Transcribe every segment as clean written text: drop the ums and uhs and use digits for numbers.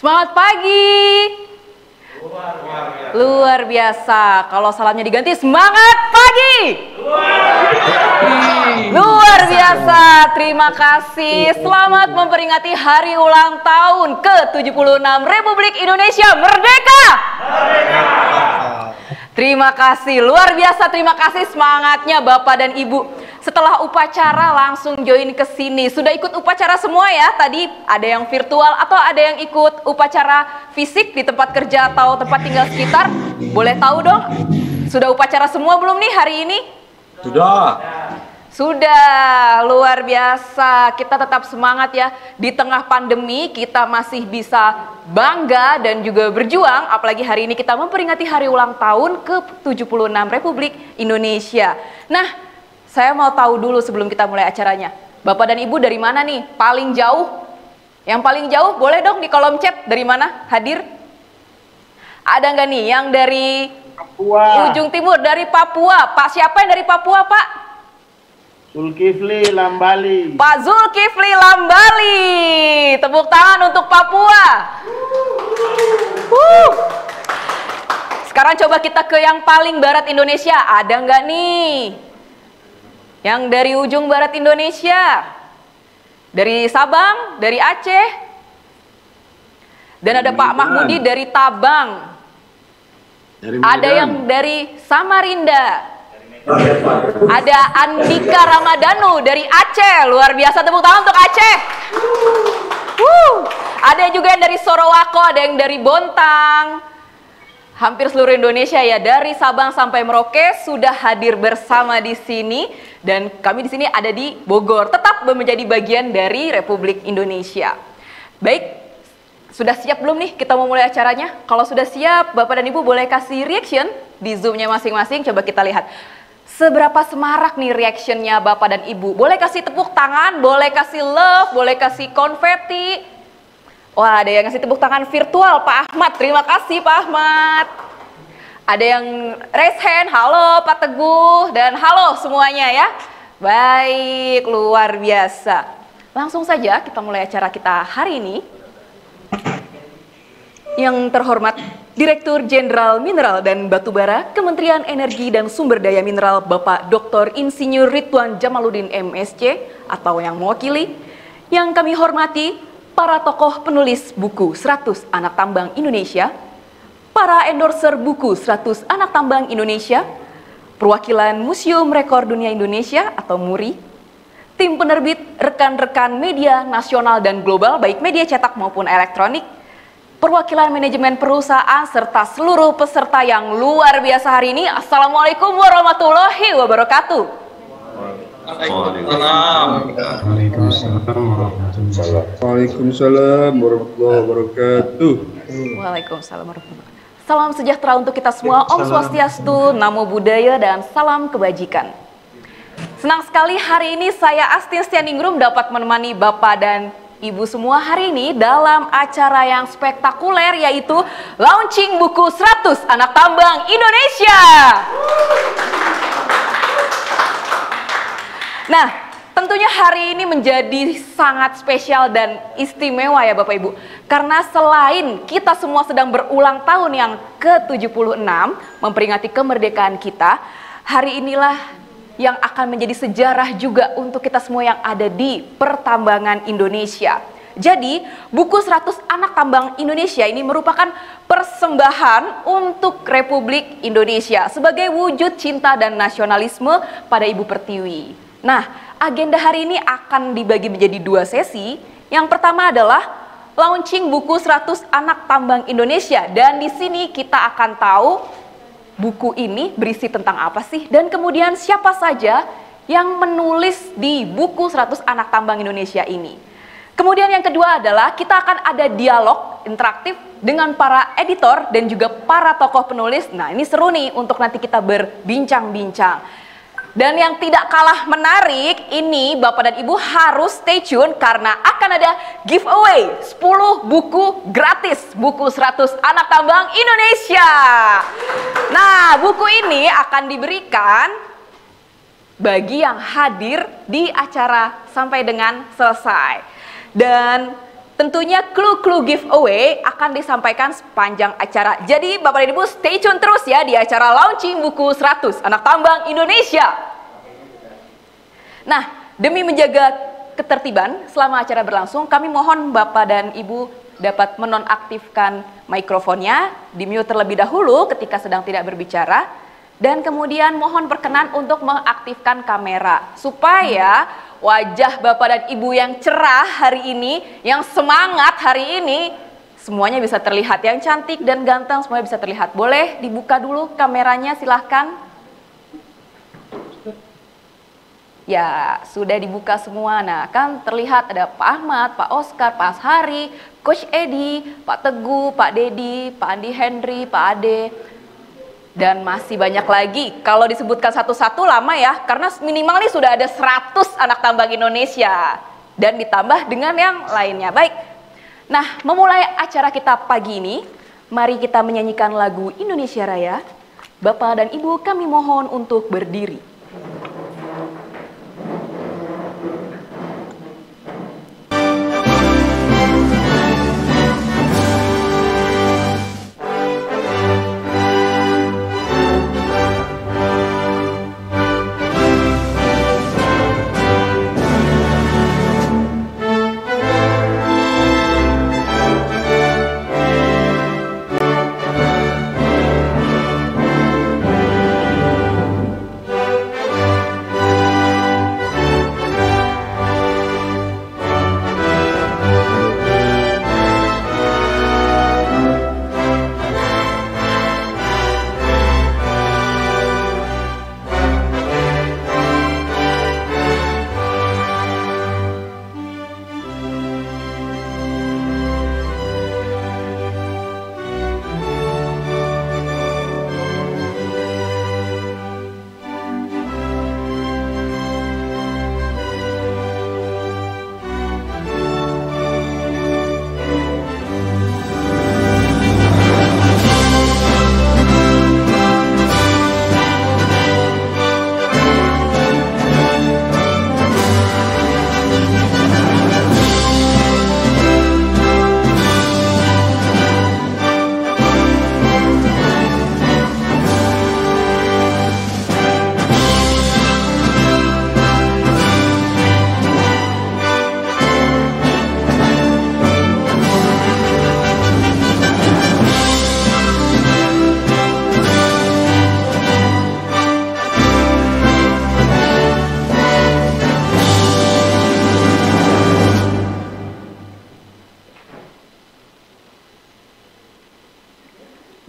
Semangat pagi. Luar biasa. Kalau salamnya diganti semangat pagi. Luar biasa. Terima kasih. Selamat memperingati hari ulang tahun ke-76 Republik Indonesia Merdeka. Terima kasih, luar biasa, terima kasih semangatnya Bapak dan Ibu. Setelah upacara langsung join ke sini. Sudah ikut upacara semua ya? Tadi ada yang virtual atau ada yang ikut upacara fisik di tempat kerja atau tempat tinggal sekitar? Boleh tahu dong? Sudah upacara semua belum nih hari ini? Sudah, luar biasa. Kita tetap semangat ya. Di tengah pandemi kita masih bisa bangga dan juga berjuang. Apalagi hari ini kita memperingati hari ulang tahun ke-76 Republik Indonesia. Nah, saya mau tahu dulu sebelum kita mulai acaranya. Bapak dan Ibu dari mana nih? Paling jauh? Yang paling jauh boleh dong di kolom chat dari mana hadir? Ada nggak nih yang dari Papua. ujung timur, dari Papua? Pak siapa yang dari Papua, Pak? Zulkifli Lambali. Pak Zulkifli Lambali. Tepuk tangan untuk Papua. Sekarang coba kita ke yang paling barat Indonesia. Ada nggak nih? Yang dari ujung barat Indonesia? Dari Sabang, dari Aceh. Dan ada Pak Mahmudi dari Tabang. Ada yang dari Samarinda. Ada Andika Ramadhanu dari Aceh. Luar biasa, tepuk tangan untuk Aceh. Ada juga yang dari Sorowako, ada yang dari Bontang. Hampir seluruh Indonesia ya, dari Sabang sampai Merauke sudah hadir bersama di sini. Dan kami di sini ada di Bogor, tetap menjadi bagian dari Republik Indonesia. Baik, sudah siap belum nih kita mau mulai acaranya? Kalau sudah siap, Bapak dan Ibu boleh kasih reaction di Zoom-nya masing-masing. Coba kita lihat. Seberapa semarak nih reactionnya Bapak dan Ibu? Boleh kasih tepuk tangan, boleh kasih love, boleh kasih konfeti. Wah, ada yang ngasih tepuk tangan virtual, Pak Ahmad. Terima kasih Pak Ahmad. Ada yang raise hand, halo Pak Teguh, dan halo semuanya ya. Baik, luar biasa. Langsung saja kita mulai acara kita hari ini. Yang terhormat Direktur Jenderal Mineral dan Batubara Kementerian Energi dan Sumber Daya Mineral Bapak Dr. Insinyur Ridwan Jamaluddin MSc atau yang mewakili. Yang kami hormati para tokoh penulis buku 100 Anak Tambang Indonesia, para endorser buku 100 Anak Tambang Indonesia, perwakilan Museum Rekor Dunia Indonesia atau MURI, tim penerbit, rekan-rekan media nasional dan global baik media cetak maupun elektronik, perwakilan manajemen perusahaan, serta seluruh peserta yang luar biasa hari ini. Assalamualaikum warahmatullahi wabarakatuh. Waalaikumsalam warahmatullahi wabarakatuh. Waalaikumsalam warahmatullahi wabarakatuh. Salam sejahtera untuk kita semua. Om Swastiastu, Namo Buddhaya, dan salam kebajikan. Senang sekali hari ini saya Astin Stianingrum dapat menemani Bapak dan Ibu semua hari ini dalam acara yang spektakuler, yaitu launching buku 100 Anak Tambang Indonesia. Nah, tentunya hari ini menjadi sangat spesial dan istimewa ya Bapak Ibu. Karena selain kita semua sedang berulang tahun yang ke-76 memperingati kemerdekaan kita, hari inilah yang akan menjadi sejarah juga untuk kita semua yang ada di pertambangan Indonesia. Jadi, buku 100 Anak Tambang Indonesia ini merupakan persembahan untuk Republik Indonesia sebagai wujud cinta dan nasionalisme pada Ibu Pertiwi. Nah, agenda hari ini akan dibagi menjadi 2 sesi. Yang pertama adalah launching buku 100 Anak Tambang Indonesia, dan di sini kita akan tahu buku ini berisi tentang apa sih, dan kemudian siapa saja yang menulis di buku 100 Anak Tambang Indonesia ini. Kemudian yang kedua adalah kita akan ada dialog interaktif dengan para editor dan juga para tokoh penulis. Nah, ini seru nih untuk nanti kita berbincang-bincang. Dan yang tidak kalah menarik, ini Bapak dan Ibu harus stay tune karena akan ada giveaway 10 buku gratis, buku 100 Anak Tambang Indonesia. Nah, buku ini akan diberikan bagi yang hadir di acara sampai dengan selesai. Dan Tentunya clue-clue giveaway akan disampaikan sepanjang acara. Jadi Bapak dan Ibu stay tune terus ya di acara launching buku 100 Anak Tambang Indonesia. Nah, demi menjaga ketertiban selama acara berlangsung, kami mohon Bapak dan Ibu dapat menonaktifkan mikrofonnya, di-mute terlebih dahulu ketika sedang tidak berbicara, dan kemudian mohon berkenan untuk mengaktifkan kamera supaya wajah Bapak dan Ibu yang cerah hari ini, yang semangat hari ini, semuanya bisa terlihat. Yang cantik dan ganteng semuanya bisa terlihat. Boleh dibuka dulu kameranya, silahkan. Ya, sudah dibuka semua. Nah, kan terlihat ada Pak Ahmad, Pak Oscar, Pak Ashari, Coach Edi, Pak Teguh, Pak Dedi, Pak Andi Henry, Pak Ade, dan masih banyak lagi. Kalau disebutkan satu-satu lama ya, karena minimal nih sudah ada 100 anak tambang Indonesia. Dan ditambah dengan yang lainnya. Baik, nah memulai acara kita pagi ini, mari kita menyanyikan lagu Indonesia Raya. Bapak dan Ibu kami mohon untuk berdiri.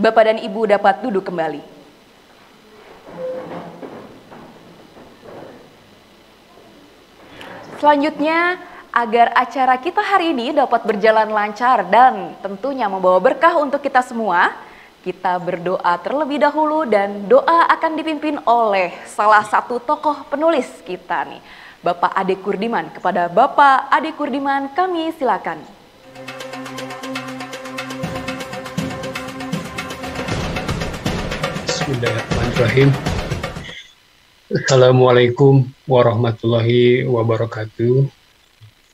Bapak dan Ibu dapat duduk kembali. Selanjutnya, agar acara kita hari ini dapat berjalan lancar dan tentunya membawa berkah untuk kita semua, kita berdoa terlebih dahulu dan doa akan dipimpin oleh salah satu tokoh penulis kita nih, Bapak Ade Kurdiman. Kepada Bapak Ade Kurdiman kami silakan. Bismillahirrahmanirrahim. Assalamualaikum warahmatullahi wabarakatuh.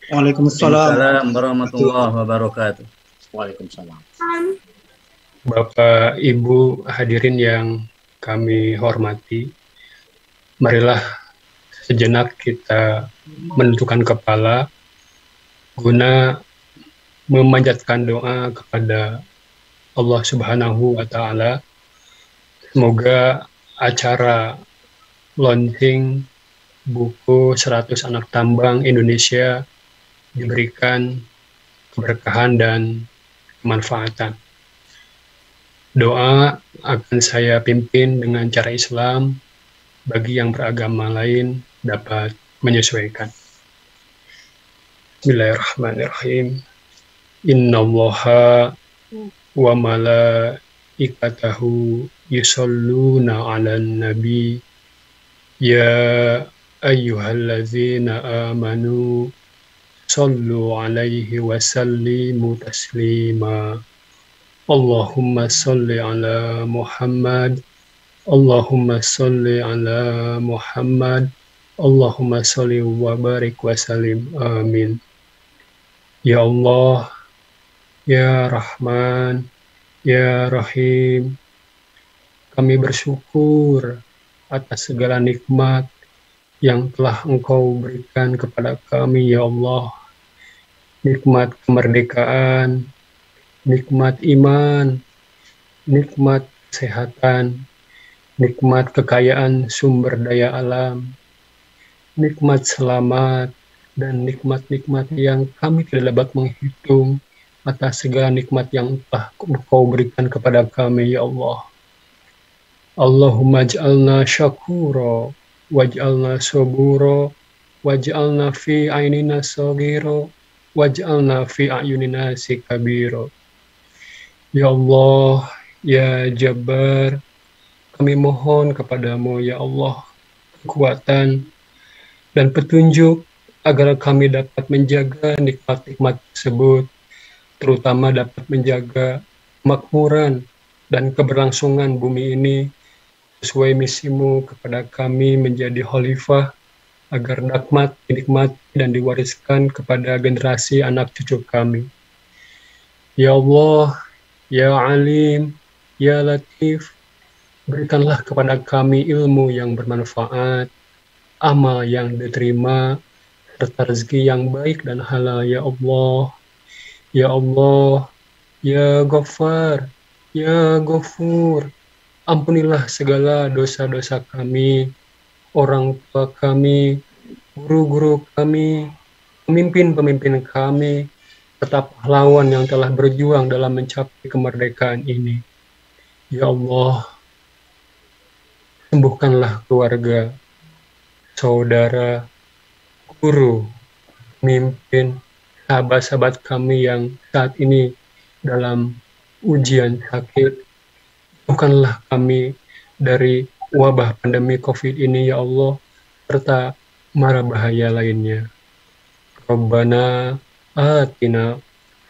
Waalaikumsalam warahmatullahi wabarakatuh. Waalaikumsalam. Bapak, Ibu, hadirin yang kami hormati, marilah sejenak kita menundukkan kepala guna memanjatkan doa kepada Allah Subhanahu wa Ta'ala. Semoga acara launching buku 100 Anak Tambang Indonesia diberikan keberkahan dan kemanfaatan. Doa akan saya pimpin dengan cara Islam, bagi yang beragama lain dapat menyesuaikan. Bismillahirrahmanirrahim. Innallaha wa malaikatahu yusalluna 'alan nabi ya ayyuhalladzina amanu sallu 'alaihi wa sallimu taslima. Allahumma salli ala Muhammad, Allahumma salli ala Muhammad, Allahumma salli wa barik wa sallim. Amin. Ya Allah, Ya Rahman, Ya Rahim, kami bersyukur atas segala nikmat yang telah Engkau berikan kepada kami, ya Allah. Nikmat kemerdekaan, nikmat iman, nikmat kesehatan, nikmat kekayaan sumber daya alam, nikmat selamat, dan nikmat-nikmat yang kami tidak dapat menghitung atas segala nikmat yang telah Engkau berikan kepada kami, ya Allah. Allahumma ij'alna syakura, waj'alna sabura, waj'alna fi ainina saghira, waj'alna fi a'yunina kabira. Ya Allah, ya Jabbar, kami mohon kepadamu, ya Allah, kekuatan dan petunjuk agar kami dapat menjaga nikmat-nikmat tersebut, terutama dapat menjaga kemakmuran dan keberlangsungan bumi ini sesuai misimu kepada kami menjadi khalifah agar dapat dinikmati dan diwariskan kepada generasi anak cucu kami. Ya Allah, Ya Alim, Ya Latif, berikanlah kepada kami ilmu yang bermanfaat, amal yang diterima, serta rezeki yang baik dan halal, ya Allah. Ya Allah, Ya Ghaffar, Ya Ghafur, ampunilah segala dosa-dosa kami, orang tua kami, guru-guru kami, pemimpin-pemimpin kami, serta pahlawan yang telah berjuang dalam mencapai kemerdekaan ini. Ya Allah, sembuhkanlah keluarga, saudara, guru, pemimpin, sahabat-sahabat kami yang saat ini dalam ujian sakit. Sembuhkanlah kami dari wabah pandemi COVID ini, ya Allah, serta mara bahaya lainnya. Rabbana atina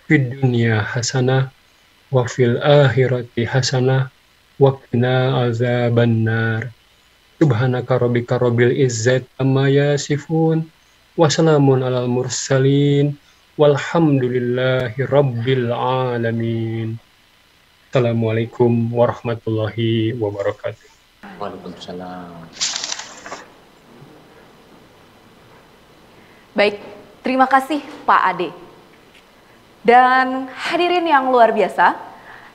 fid dunya hasanah wa fil akhirati hasanah wa qina azabannar. Subhanaka rabbika rabbil izzati amma yasifun wa salamun alal mursalin walhamdulillahi rabbil alamin. Assalamualaikum warahmatullahi wabarakatuh. Waalaikumsalam. Baik, terima kasih Pak Ade. Dan hadirin yang luar biasa,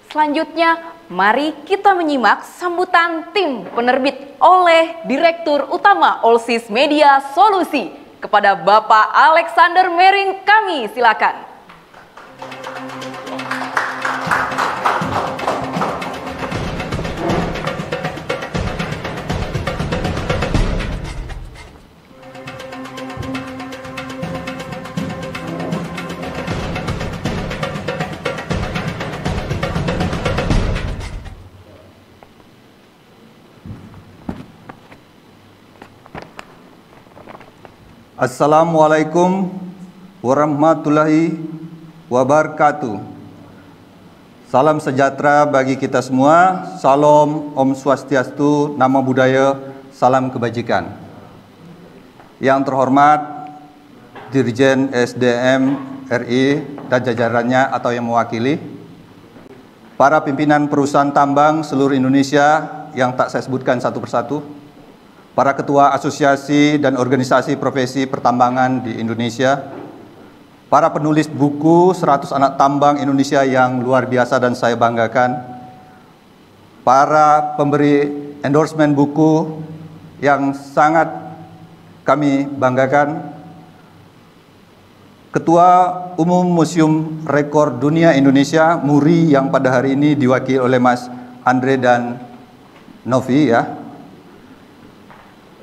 selanjutnya mari kita menyimak sambutan tim penerbit oleh Direktur Utama Allsys Media Solusi kepada Bapak Alexander Mering. Kami silakan. Assalamualaikum warahmatullahi wabarakatuh. Salam sejahtera bagi kita semua. Salam, Om Swastiastu, Namo Buddhaya, salam kebajikan. Yang terhormat Dirjen SDM RI dan jajarannya atau yang mewakili, para pimpinan perusahaan tambang seluruh Indonesia yang tak saya sebutkan satu persatu, para ketua asosiasi dan organisasi profesi pertambangan di Indonesia, para penulis buku 100 anak tambang Indonesia yang luar biasa dan saya banggakan, para pemberi endorsement buku yang sangat kami banggakan, Ketua Umum Museum Rekor Dunia Indonesia, MURI, yang pada hari ini diwakili oleh Mas Andre dan Novi, ya.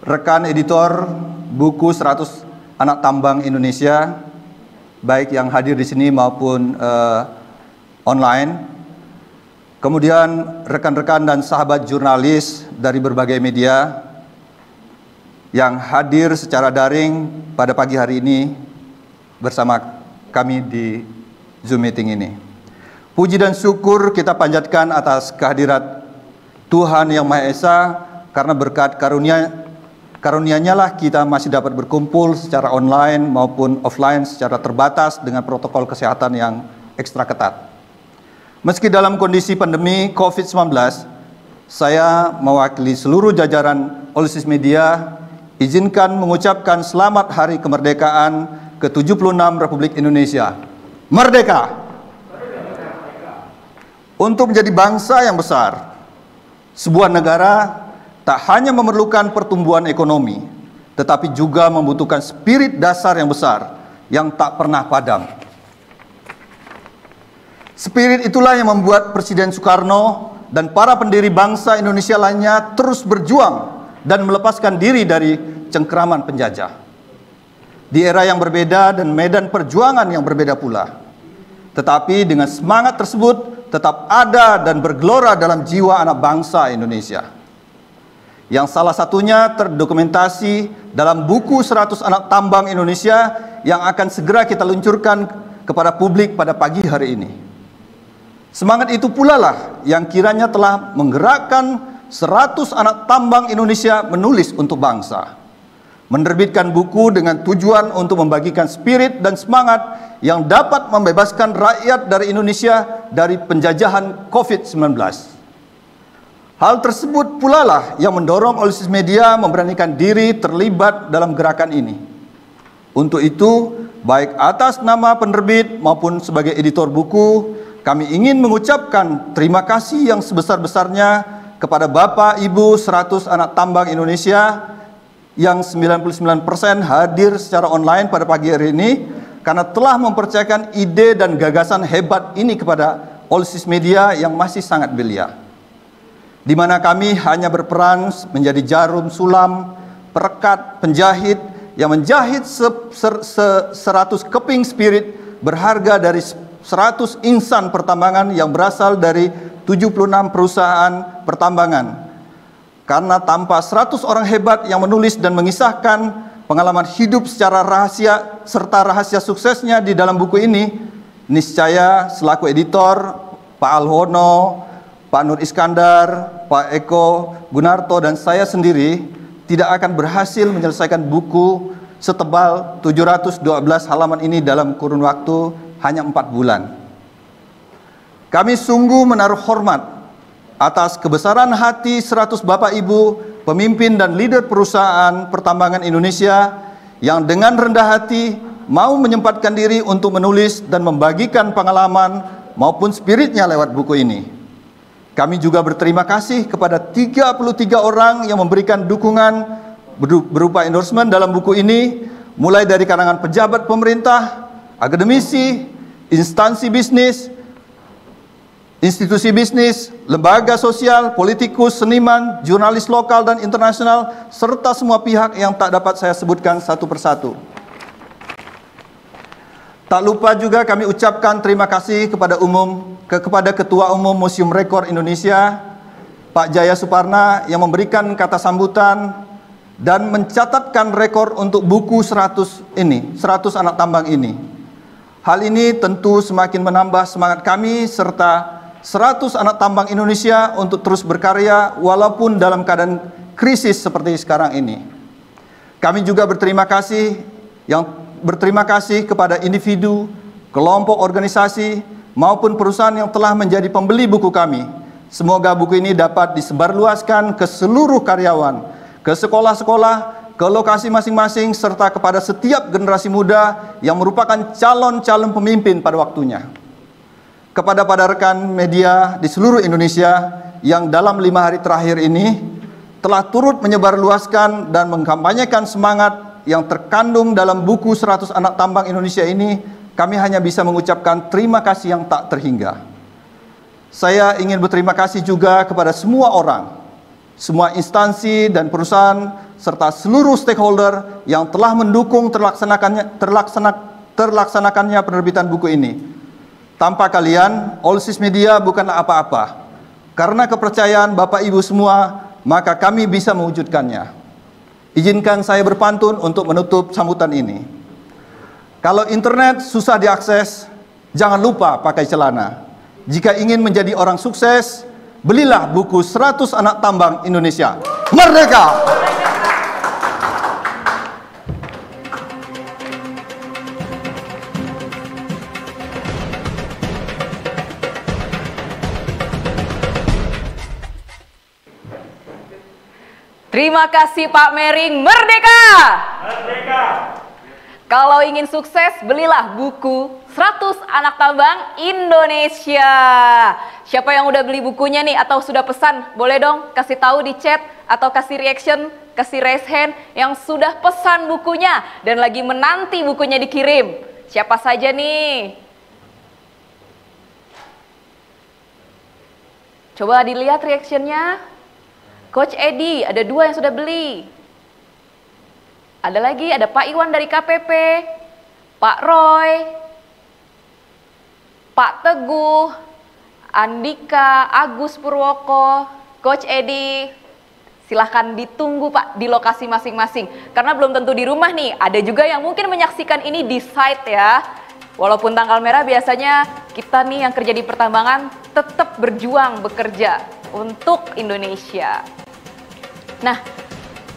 Rekan editor buku 100 anak tambang Indonesia, baik yang hadir di sini maupun online. Kemudian rekan-rekan dan sahabat jurnalis dari berbagai media yang hadir secara daring pada pagi hari ini bersama kami di Zoom meeting ini. Puji dan syukur kita panjatkan atas kehadirat Tuhan Yang Maha Esa karena berkat karunia Karunia-Nya lah kita masih dapat berkumpul secara online maupun offline secara terbatas dengan protokol kesehatan yang ekstra ketat. Meski dalam kondisi pandemi COVID-19, saya mewakili seluruh jajaran Olisis Media, izinkan mengucapkan selamat Hari Kemerdekaan ke-76 Republik Indonesia. Merdeka! Untuk menjadi bangsa yang besar, sebuah negara tak hanya memerlukan pertumbuhan ekonomi, tetapi juga membutuhkan spirit dasar yang besar, yang tak pernah padam. Spirit itulah yang membuat Presiden Soekarno dan para pendiri bangsa Indonesia lainnya terus berjuang dan melepaskan diri dari cengkeraman penjajah. Di era yang berbeda dan medan perjuangan yang berbeda pula. Tetapi dengan semangat tersebut tetap ada dan bergelora dalam jiwa anak bangsa Indonesia. Yang salah satunya terdokumentasi dalam buku 100 Anak Tambang Indonesia yang akan segera kita luncurkan kepada publik pada pagi hari ini. Semangat itu pula lah yang kiranya telah menggerakkan 100 anak tambang Indonesia menulis untuk bangsa. Menerbitkan buku dengan tujuan untuk membagikan spirit dan semangat yang dapat membebaskan rakyat dari Indonesia dari penjajahan COVID-19. Hal tersebut pula lah yang mendorong Olisis Media memberanikan diri terlibat dalam gerakan ini. Untuk itu, baik atas nama penerbit maupun sebagai editor buku, kami ingin mengucapkan terima kasih yang sebesar-besarnya kepada Bapak Ibu 100 anak tambang Indonesia yang 99% hadir secara online pada pagi hari ini karena telah mempercayakan ide dan gagasan hebat ini kepada Olisis Media yang masih sangat belia. Di mana kami hanya berperan menjadi jarum sulam, perekat, penjahit yang menjahit 100 keping spirit berharga dari 100 insan pertambangan yang berasal dari 76 perusahaan pertambangan. Karena tanpa 100 orang hebat yang menulis dan mengisahkan pengalaman hidup secara rahasia serta rahasia suksesnya di dalam buku ini, niscaya selaku editor Pak Alhono, Pak Nur Iskandar, Pak Eko Gunarto, dan saya sendiri tidak akan berhasil menyelesaikan buku setebal 712 halaman ini dalam kurun waktu hanya 4 bulan. Kami sungguh menaruh hormat atas kebesaran hati 100 Bapak Ibu, pemimpin dan leader perusahaan pertambangan Indonesia yang dengan rendah hati mau menyempatkan diri untuk menulis dan membagikan pengalaman maupun spiritnya lewat buku ini. Kami juga berterima kasih kepada 33 orang yang memberikan dukungan berupa endorsement dalam buku ini, mulai dari kalangan pejabat pemerintah, akademisi, instansi bisnis, institusi bisnis, lembaga sosial, politikus, seniman, jurnalis lokal dan internasional, serta semua pihak yang tak dapat saya sebutkan satu persatu. Tak lupa juga kami ucapkan terima kasih kepada Ketua Umum Museum Rekor Indonesia, Pak Jaya Suparna, yang memberikan kata sambutan dan mencatatkan rekor untuk buku 100 anak tambang ini. Hal ini tentu semakin menambah semangat kami serta 100 anak tambang Indonesia untuk terus berkarya walaupun dalam keadaan krisis seperti sekarang ini. Kami juga berterima kasih kepada individu, kelompok organisasi, maupun perusahaan yang telah menjadi pembeli buku kami. Semoga buku ini dapat disebarluaskan ke seluruh karyawan, ke sekolah-sekolah, ke lokasi masing-masing, serta kepada setiap generasi muda yang merupakan calon-calon pemimpin pada waktunya. Kepada rekan media di seluruh Indonesia yang dalam 5 hari terakhir ini telah turut menyebarluaskan dan mengkampanyekan semangat yang terkandung dalam buku 100 anak tambang Indonesia ini, kami hanya bisa mengucapkan terima kasih yang tak terhingga. Saya ingin berterima kasih juga kepada semua orang, semua instansi dan perusahaan, serta seluruh stakeholder yang telah mendukung terlaksanakannya penerbitan buku ini. Tanpa kalian, Olisis Media bukanlah apa-apa. Karena kepercayaan Bapak Ibu semua, maka kami bisa mewujudkannya. Izinkan saya berpantun untuk menutup sambutan ini. Kalau internet susah diakses, jangan lupa pakai celana. Jika ingin menjadi orang sukses, belilah buku 100 Anak Tambang Indonesia. Merdeka! Terima kasih Pak Mering. Merdeka! Merdeka! Kalau ingin sukses, belilah buku 100 Anak Tambang Indonesia. Siapa yang udah beli bukunya nih atau sudah pesan? Boleh dong kasih tahu di chat atau kasih reaction, kasih raise hand yang sudah pesan bukunya dan lagi menanti bukunya dikirim. Siapa saja nih? Coba dilihat reactionnya. Coach Edi, ada 2 yang sudah beli. Ada lagi, ada Pak Iwan dari KPP, Pak Roy, Pak Teguh, Andika, Agus Purwoko, Coach Edi. Silahkan ditunggu Pak di lokasi masing-masing. Karena belum tentu di rumah nih, ada juga yang mungkin menyaksikan ini di site ya. Walaupun tanggal merah biasanya kita nih yang kerja di pertambangan tetap berjuang bekerja untuk Indonesia. Nah,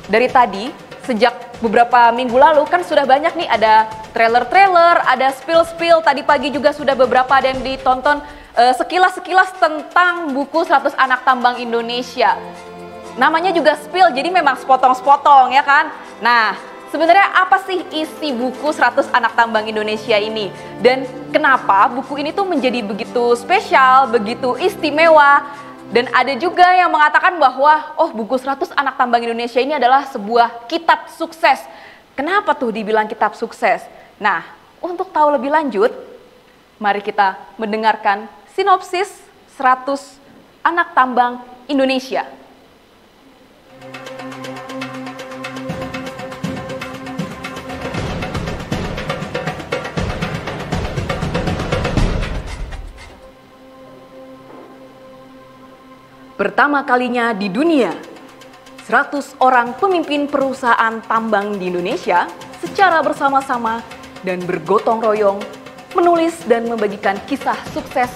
dari tadi sejak beberapa minggu lalu kan sudah banyak nih ada trailer-trailer, ada spill-spill. Tadi pagi juga sudah beberapa ada yang ditonton sekilas-sekilas tentang buku 100 Anak Tambang Indonesia. Namanya juga spill, jadi memang sepotong-sepotong ya kan. Nah, sebenarnya apa sih isi buku 100 Anak Tambang Indonesia ini? Dan kenapa buku ini tuh menjadi begitu spesial, begitu istimewa? Dan ada juga yang mengatakan bahwa buku 100 Anak Tambang Indonesia ini adalah sebuah kitab sukses. Kenapa tuh dibilang kitab sukses? Nah, untuk tahu lebih lanjut, mari kita mendengarkan sinopsis 100 Anak Tambang Indonesia. Pertama kalinya di dunia, 100 orang pemimpin perusahaan tambang di Indonesia secara bersama-sama dan bergotong royong menulis dan membagikan kisah sukses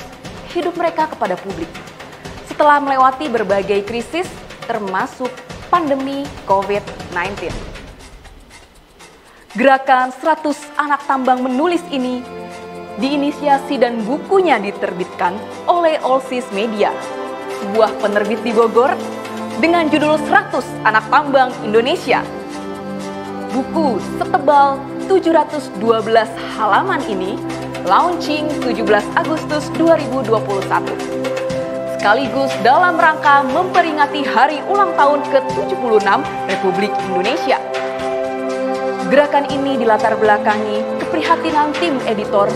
hidup mereka kepada publik. Setelah melewati berbagai krisis termasuk pandemi COVID-19. Gerakan 100 Anak Tambang Menulis ini diinisiasi dan bukunya diterbitkan oleh Allsis Media, sebuah penerbit di Bogor dengan judul 100 Anak Tambang Indonesia. Buku setebal 712 halaman ini launching 17 Agustus 2021. Sekaligus dalam rangka memperingati hari ulang tahun ke-76 Republik Indonesia. Gerakan ini dilatar belakangi keprihatinan tim editor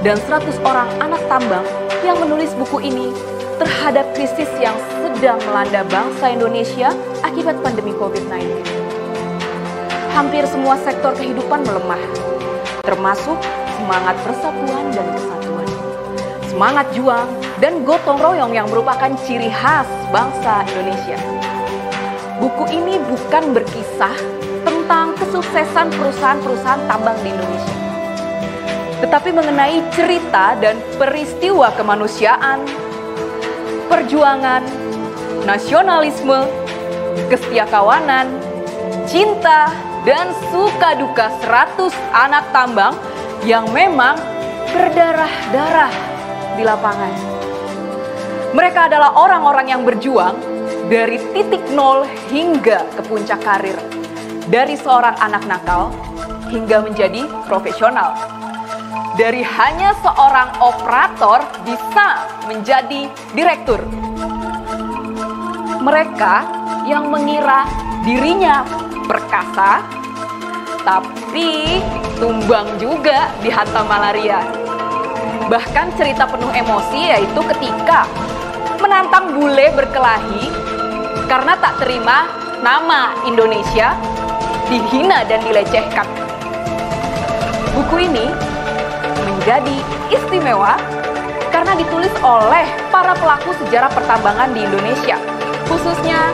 dan 100 orang anak tambang yang menulis buku ini terhadap krisis yang sedang melanda bangsa Indonesia akibat pandemi COVID-19. Hampir semua sektor kehidupan melemah, termasuk semangat persatuan dan kesatuan, semangat juang dan gotong royong yang merupakan ciri khas bangsa Indonesia. Buku ini bukan berkisah tentang kesuksesan perusahaan-perusahaan tambang di Indonesia, tetapi mengenai cerita dan peristiwa kemanusiaan, perjuangan, nasionalisme, kesetiakawanan, cinta, dan suka duka 100 anak tambang yang memang berdarah-darah di lapangan. Mereka adalah orang-orang yang berjuang dari titik nol hingga ke puncak karir. Dari seorang anak nakal hingga menjadi profesional. Dari hanya seorang operator bisa menjadi direktur. Mereka yang mengira dirinya perkasa, tapi tumbang juga dihantam malaria. Bahkan cerita penuh emosi yaitu ketika menantang bule berkelahi karena tak terima nama Indonesia, dihina dan dilecehkan. Buku ini menjadi istimewa karena ditulis oleh para pelaku sejarah pertambangan di Indonesia, khususnya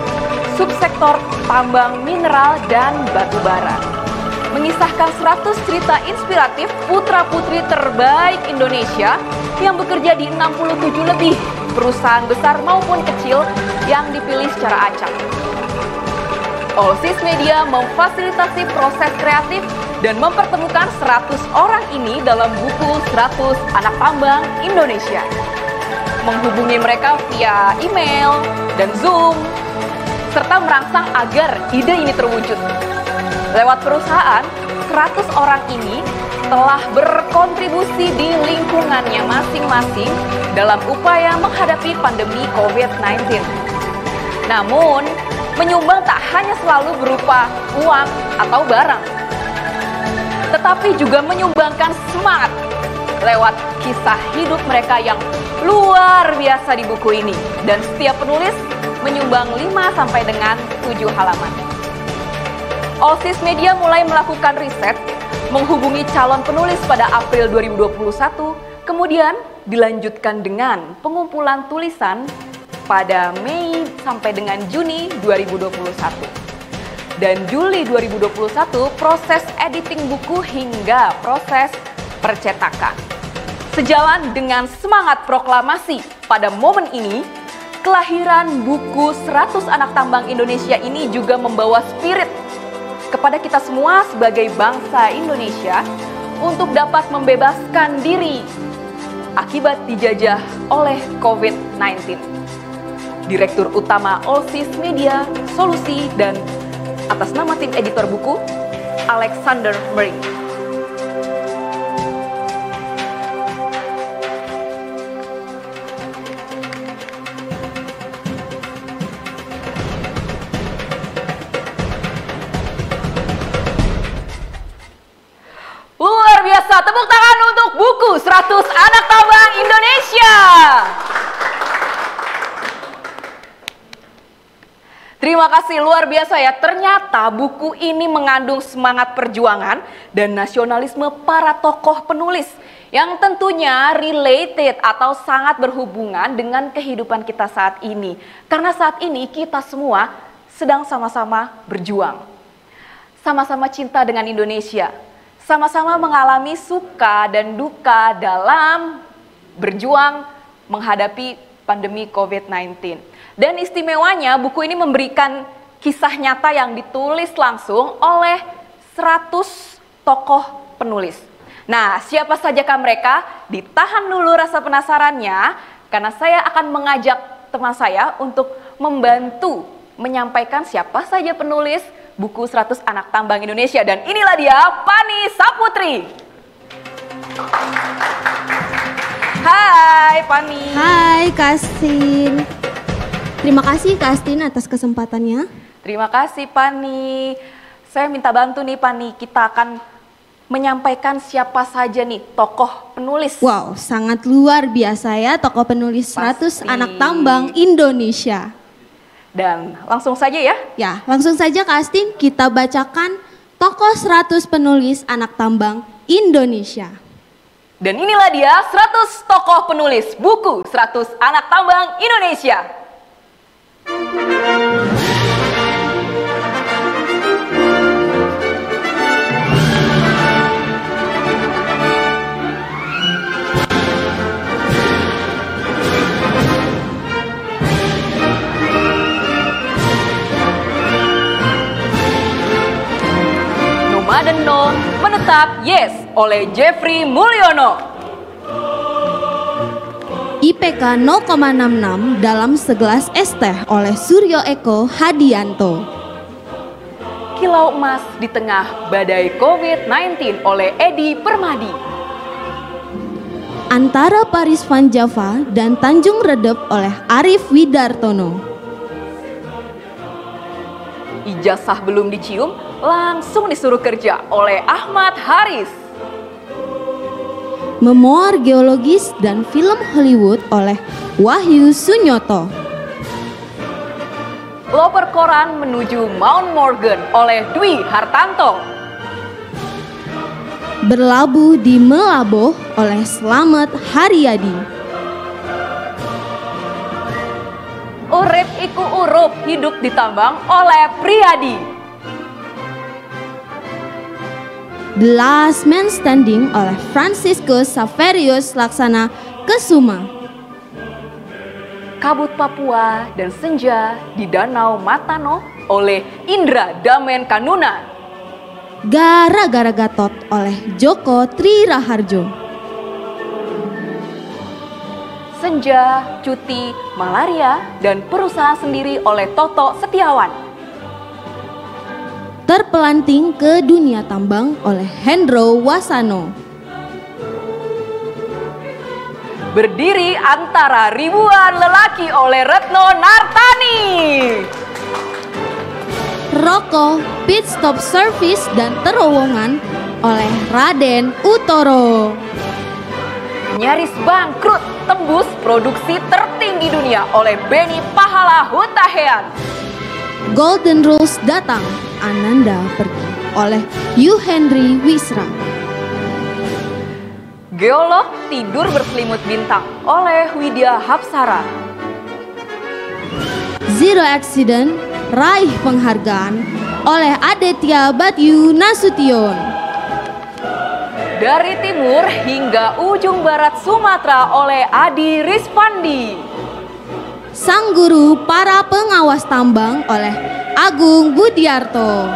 subsektor tambang mineral dan batu bara. Mengisahkan 100 cerita inspiratif putra-putri terbaik Indonesia yang bekerja di 67 lebih perusahaan besar maupun kecil yang dipilih secara acak. Allsis Media memfasilitasi proses kreatif dan mempertemukan 100 orang ini dalam buku 100 Anak Tambang Indonesia. Menghubungi mereka via email dan Zoom, serta merangsang agar ide ini terwujud. Lewat perusahaan, 100 orang ini telah berkontribusi di lingkungannya masing-masing dalam upaya menghadapi pandemi COVID-19. Namun, menyumbang tak hanya selalu berupa uang atau barang, tetapi juga menyumbangkan semangat lewat kisah hidup mereka yang luar biasa di buku ini. Dan setiap penulis menyumbang 5 sampai dengan 7 halaman. Allseas Media mulai melakukan riset, menghubungi calon penulis pada April 2021, kemudian dilanjutkan dengan pengumpulan tulisan pada Mei sampai dengan Juni 2021. Dan Juli 2021 proses editing buku hingga proses percetakan. Sejalan dengan semangat proklamasi pada momen ini, kelahiran buku 100 Anak Tambang Indonesia ini juga membawa spirit kepada kita semua sebagai bangsa Indonesia untuk dapat membebaskan diri akibat dijajah oleh COVID-19. Direktur Utama Allseas Media, Solusi, dan atas nama tim editor buku, Alexander Mering. Luar biasa, tepuk tangan untuk buku 100 Anak Tambang Indonesia. Terima kasih, luar biasa ya. Ternyata buku ini mengandung semangat perjuangan dan nasionalisme para tokoh penulis yang tentunya related atau sangat berhubungan dengan kehidupan kita saat ini. Karena saat ini kita semua sedang sama-sama berjuang. Sama-sama cinta dengan Indonesia. Sama-sama mengalami suka dan duka dalam berjuang menghadapi pandemi COVID-19. Dan istimewanya buku ini memberikan kisah nyata yang ditulis langsung oleh 100 tokoh penulis. Nah, siapa sajakah mereka? Ditahan dulu rasa penasarannya, karena saya akan mengajak teman saya untuk membantu menyampaikan siapa saja penulis buku 100 Anak Tambang Indonesia. Dan inilah dia, Pani Saputri. Hai Pani. Hai Kastin. Terima kasih Kastin atas kesempatannya. Terima kasih Pani. Saya minta bantu nih Pani, kita akan menyampaikan siapa saja nih tokoh penulis. Wow, sangat luar biasa ya tokoh penulis 100 Anak Tambang Indonesia. Dan langsung saja ya. Ya, langsung saja Kastin, kita bacakan tokoh 100 penulis Anak Tambang Indonesia. Dan inilah dia 100 tokoh penulis buku 100 Anak Tambang Indonesia. Dan No menetap Yes oleh Jeffrey Mulyono. IPK 0,66 dalam segelas es teh oleh Suryo Eko Hadianto. Kilau Emas di Tengah Badai COVID-19 oleh Edi Permadi. Antara Paris Van Java dan Tanjung Redep oleh Arif Widartono. Ijazah belum dicium, langsung disuruh kerja oleh Ahmad Haris. Memoir geologis dan film Hollywood oleh Wahyu Sunyoto. Loper koran menuju Mount Morgan oleh Dwi Hartanto. Berlabuh di Melaboh oleh Slamet Haryadi. Urip iku urup, hidup ditambang oleh Priyadi. The Last Man Standing oleh Francisco Saverius Laksana Kesuma. Kabut Papua dan Senja di Danau Matano oleh Indra Damen Kanuna. Gara-gara Gatot oleh Joko Triraharjo. Senja, Cuti, Malaria, dan Perusahaan Sendiri oleh Toto Setiawan. Terpelanting ke Dunia Tambang oleh Hendro Wasano. Berdiri Antara Ribuan Lelaki oleh Retno Nartani. Rokok, Pit Stop Service dan Terowongan oleh Raden Utoro. Nyaris Bangkrut, tembus produksi tertinggi dunia oleh Beni Pahala Hutahean. Golden Rules Datang, Ananda Pergi oleh Yu Henry Wisra. Geolog Tidur Berselimut Bintang oleh Widya Hapsara. Zero Accident, Raih Penghargaan oleh Aditya Batyu Nasution. Dari timur hingga ujung barat Sumatera oleh Adi Rispandi. Sang Guru Para Pengawas Tambang oleh Agung Budiarto.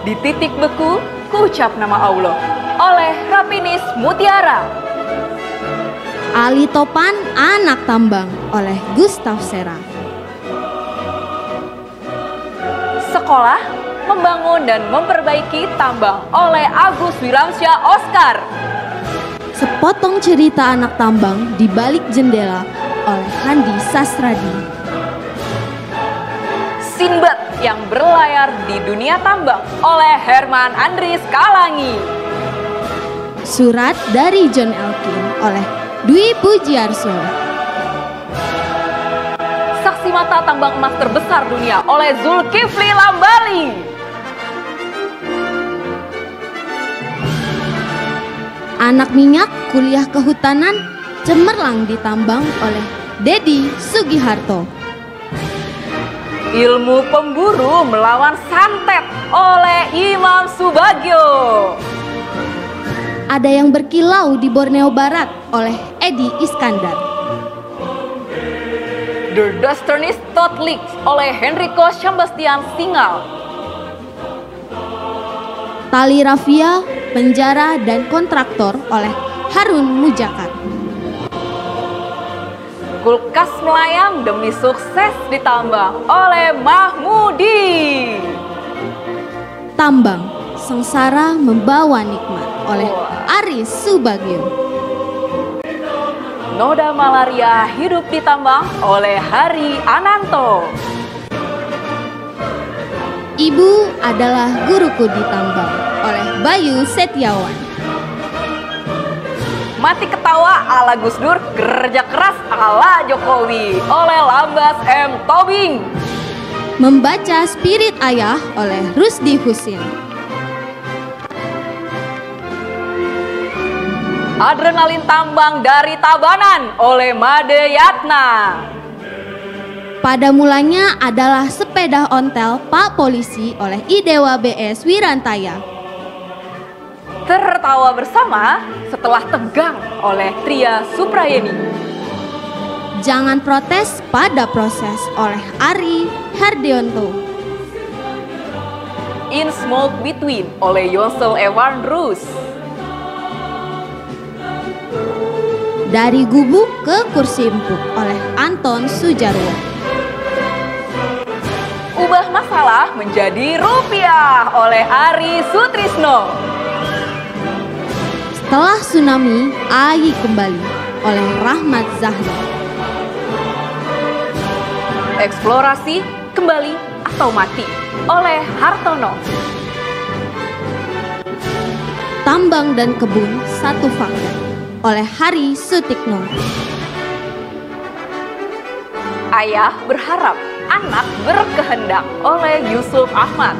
Di titik beku, kuucap nama Allah oleh Rapinis Mutiara. Ali Topan Anak Tambang oleh Gustav Sera. Sekolah, Membangun dan Memperbaiki Tambang oleh Agus Wiramsyah Oscar. Sepotong Cerita Anak Tambang di Balik Jendela oleh Handi Sastradi. Sinbad yang berlayar di dunia tambang oleh Herman Andris Kalangi. Surat dari John Elkin oleh Dwi Pujiarso. Saksi mata tambang emas terbesar dunia oleh Zulkifli Lambali. Anak Minyak Kuliah Kehutanan Cemerlang di Tambang oleh Dedi Sugiharto. Ilmu Pemburu Melawan Santet oleh Imam Subagio. Ada yang berkilau di Borneo Barat oleh Edi Iskandar. The Dastardly Leaks oleh Henrico Sebastian Singal. Tali Rafia, Penjara dan Kontraktor oleh Harun Mujakar. Kulkas Melayang Demi Sukses di Tambang oleh Mahmudi. Tambang, Sengsara Membawa Nikmat oleh Aris Subagio. Noda Malaria Hidup di Tambang oleh Hari Ananto. Ibu adalah Guruku di Tambang oleh Bayu Setiawan. Mati Ketawa ala Gus Dur, Kerja Keras ala Jokowi oleh Lambas M. Tobing. Membaca Spirit Ayah oleh Rusdi Husin. Adrenalin Tambang dari Tabanan oleh Made Yatna. Pada mulanya adalah Sepeda Ontel Pak Polisi oleh Idewa BS Wirantaya. Tertawa Bersama Setelah Tegang oleh Tria Suprayeni. Jangan Protes Pada Proses oleh Ari Hardionto. In Smoke Between oleh Yosel Evan Rus. Dari Gubuk ke Kursi Empuk oleh Anton Sujarwo. Ubah Masalah Menjadi Rupiah oleh Ari Sutrisno. Setelah Tsunami, Ai Kembali oleh Rahmat Zahra. Eksplorasi Kembali atau Mati oleh Hartono. Tambang dan Kebun Satu Fakta oleh Hari Sutikno. Ayah Berharap, Anak Berkehendak oleh Yusuf Ahmad.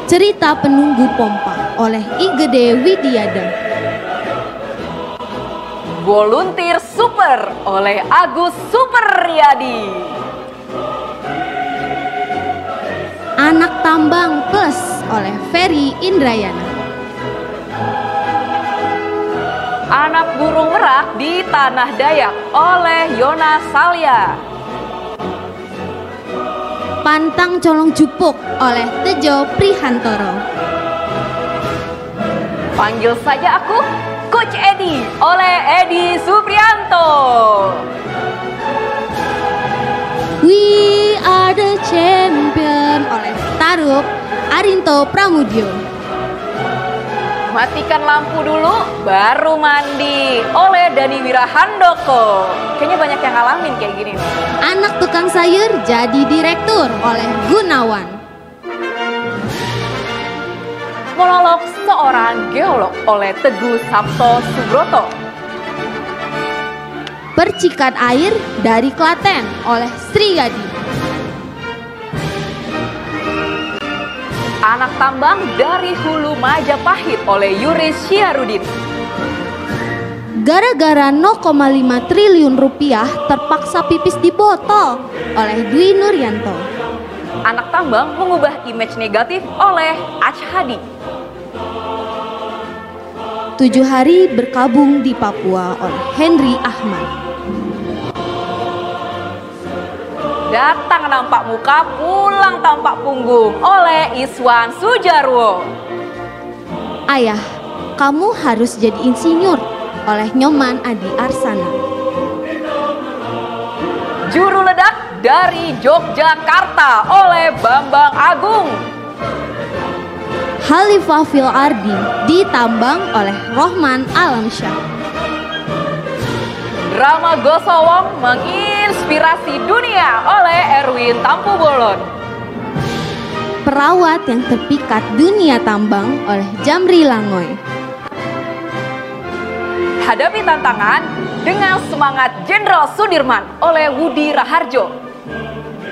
Cerita Penunggu Pompa oleh Igede Widiada. Volunteer Super oleh Agus Superyadi. Anak Tambang Plus oleh Ferry Indrayana. Anak Burung Merak di Tanah Dayak oleh Yona Salya. Pantang Colong Jupuk oleh Tejo Prihantoro. Panggil Saja Aku, Coach Edi oleh Edi Suprianto. We are the champion oleh Taruk Arinto Pramudio. Matikan lampu dulu, baru mandi oleh Dani Wirahandoko. Kayaknya banyak yang ngalamin kayak gini nih. Anak tukang sayur jadi direktur oleh Gunawan. Monolog seorang geolog oleh Teguh Sabto Subroto. Percikan air dari Klaten oleh Sri Gadi. Anak tambang dari Hulu Majapahit oleh Yuris Syiarudin. Gara-gara 0,5 triliun rupiah terpaksa pipis di botol oleh Dwi Nuryanto. Anak tambang mengubah image negatif oleh Ach Hadi. 7 hari berkabung di Papua oleh Henry Ahmad. Datang nampak muka, pulang tampak punggung oleh Iswan Sujarwo. Ayah, kamu harus jadi insinyur oleh Nyoman Adi Arsana. Juru ledak dari Yogyakarta oleh Bambang Agung. Khalifah Fil Ardi ditambang oleh Rohman Alamsyah. Drama Gosowong menginspirasi dunia oleh Erwin Tampu-Bolon. Perawat yang terpikat dunia tambang oleh Jamri Langoy. Hadapi tantangan dengan semangat Jenderal Sudirman oleh Wudi Raharjo.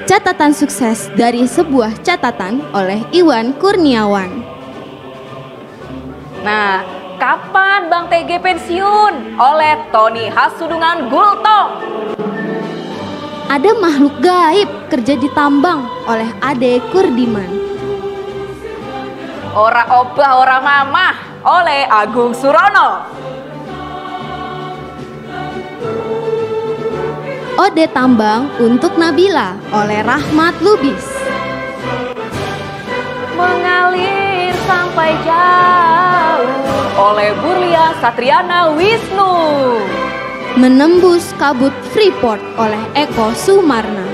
Catatan sukses dari sebuah catatan oleh Iwan Kurniawan. Nah, kapan Bang TG pensiun? Oleh Tony Hasudungan Gultong. Ada makhluk gaib kerja di tambang oleh Ade Kurdiman. Ora obah ora mamah oleh Agung Surono. Ode tambang untuk Nabila oleh Rahmat Lubis. Mengalir sampai jauh oleh Burlia Satriana Wisnu. Menembus kabut Freeport oleh Eko Sumarna.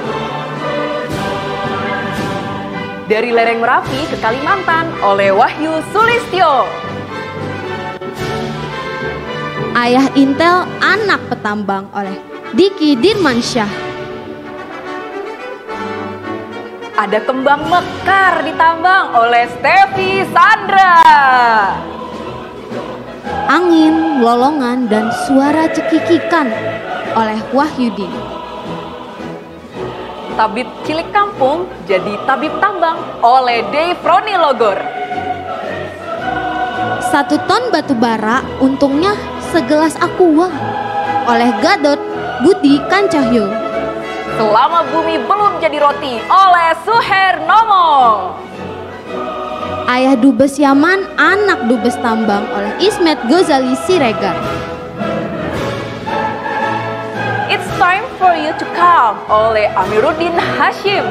Dari lereng Merapi ke Kalimantan oleh Wahyu Sulistyo. Ayah Intel anak petambang oleh Diki Dirmansyah. Ada kembang mekar ditambang oleh Stevi Sandra. Angin, lolongan, dan suara cekikikan oleh Wahyudin. Tabib cilik kampung jadi tabib tambang oleh Dave Roni Logor. 1 ton batu bara untungnya segelas aqua oleh Gadot Budi Kancahyo. Selama bumi belum jadi roti oleh Suhernomo. Ayah Dubes Yaman anak Dubes tambang oleh Ismet Gozali Siregar. It's time for you to come oleh Amiruddin Hashim.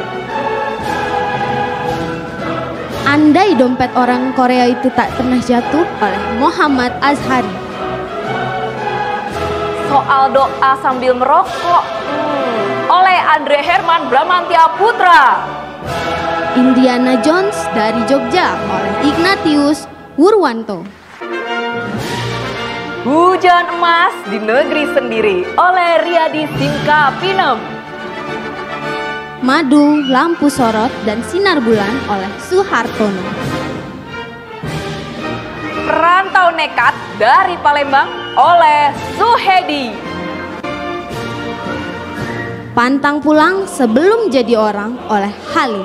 Andai dompet orang Korea itu tak pernah jatuh oleh Muhammad Azhari. Soal doa sambil merokok oleh Andre Herman Bramantia Putra. Indiana Jones dari Jogja oleh Ignatius Wurwanto. Hujan emas di negeri sendiri oleh Riyadi Simka Pinem. Madu, lampu sorot, dan sinar bulan oleh Suhartono. Perantau nekat dari Palembang oleh Suhedi. Pantang pulang sebelum jadi orang oleh Halim.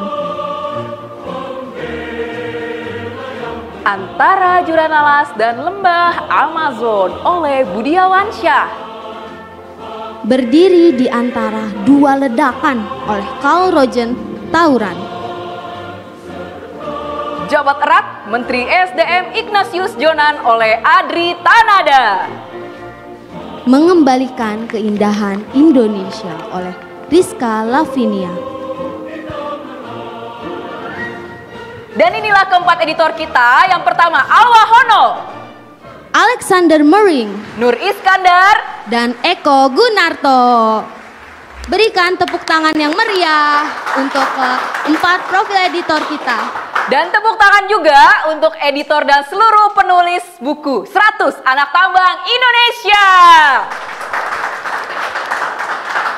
Antara Juranalas dan Lembah Amazon oleh Budiawan Syah. Berdiri di antara 2 ledakan oleh Carl Rogen Tauran. Jabat erat Menteri SDM Ignatius Jonan oleh Adri Tanada. Mengembalikan keindahan Indonesia oleh Rizka Lavinia. Dan inilah keempat editor kita. Yang pertama Alwahono. Alexander Mering, Nur Iskandar, dan Eko Gunarto. Berikan tepuk tangan yang meriah untuk keempat profil editor kita. dan tepuk tangan juga untuk editor dan seluruh penulis buku 100 Anak Tambang Indonesia.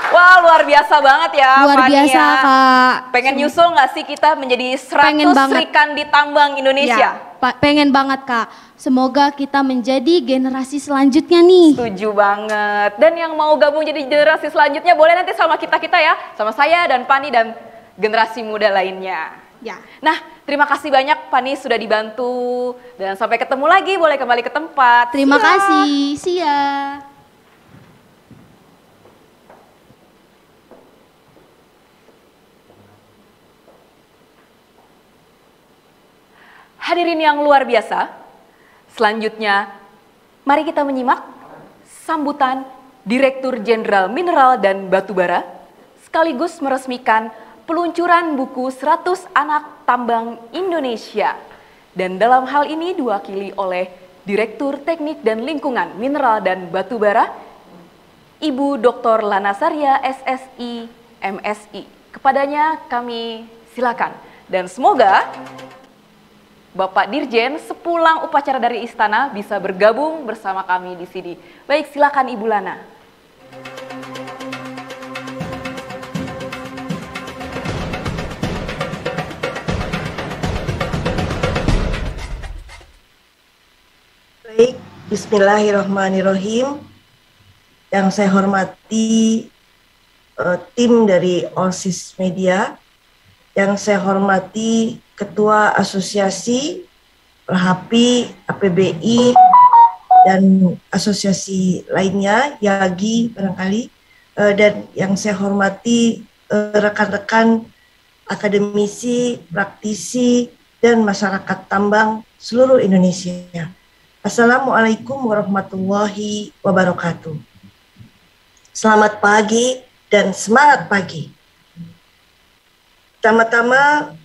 Wah, luar biasa banget ya, Luar Fania. biasa, Kak. Pengen nyusul nggak sih kita menjadi 100 Pengen banget. Sri Kandi Tambang Indonesia? Ya, pengen banget, Kak. Semoga kita menjadi generasi selanjutnya nih. Setuju banget. Dan yang mau gabung jadi generasi selanjutnya boleh nanti sama kita-kita ya. Sama saya dan Pani dan generasi muda lainnya. Ya. Nah, terima kasih banyak Pani sudah dibantu. Dan sampai ketemu lagi, boleh kembali ke tempat. Terima See ya. kasih. See ya. Hadirin yang luar biasa, selanjutnya mari kita menyimak sambutan Direktur Jenderal Mineral dan Batubara sekaligus meresmikan peluncuran buku 100 Anak Tambang Indonesia. Dan dalam hal ini diwakili oleh Direktur Teknik dan Lingkungan Mineral dan Batubara, Ibu Dr. Lana Sarya, SSI, MSI. Kepadanya kami silakan. Dan semoga Bapak Dirjen sepulang upacara dari istana bisa bergabung bersama kami di sini. Baik, silakan Ibu Lana. Baik, Bismillahirrahmanirrahim. Yang saya hormati tim dari Allsis Media, yang saya hormati Ketua Asosiasi Rahapi, APBI, dan asosiasi lainnya, YAGI barangkali, dan yang saya hormati rekan-rekan akademisi, praktisi, dan masyarakat tambang seluruh Indonesia. Assalamualaikum warahmatullahi wabarakatuh. Selamat pagi dan semangat pagi. Pertama-tama,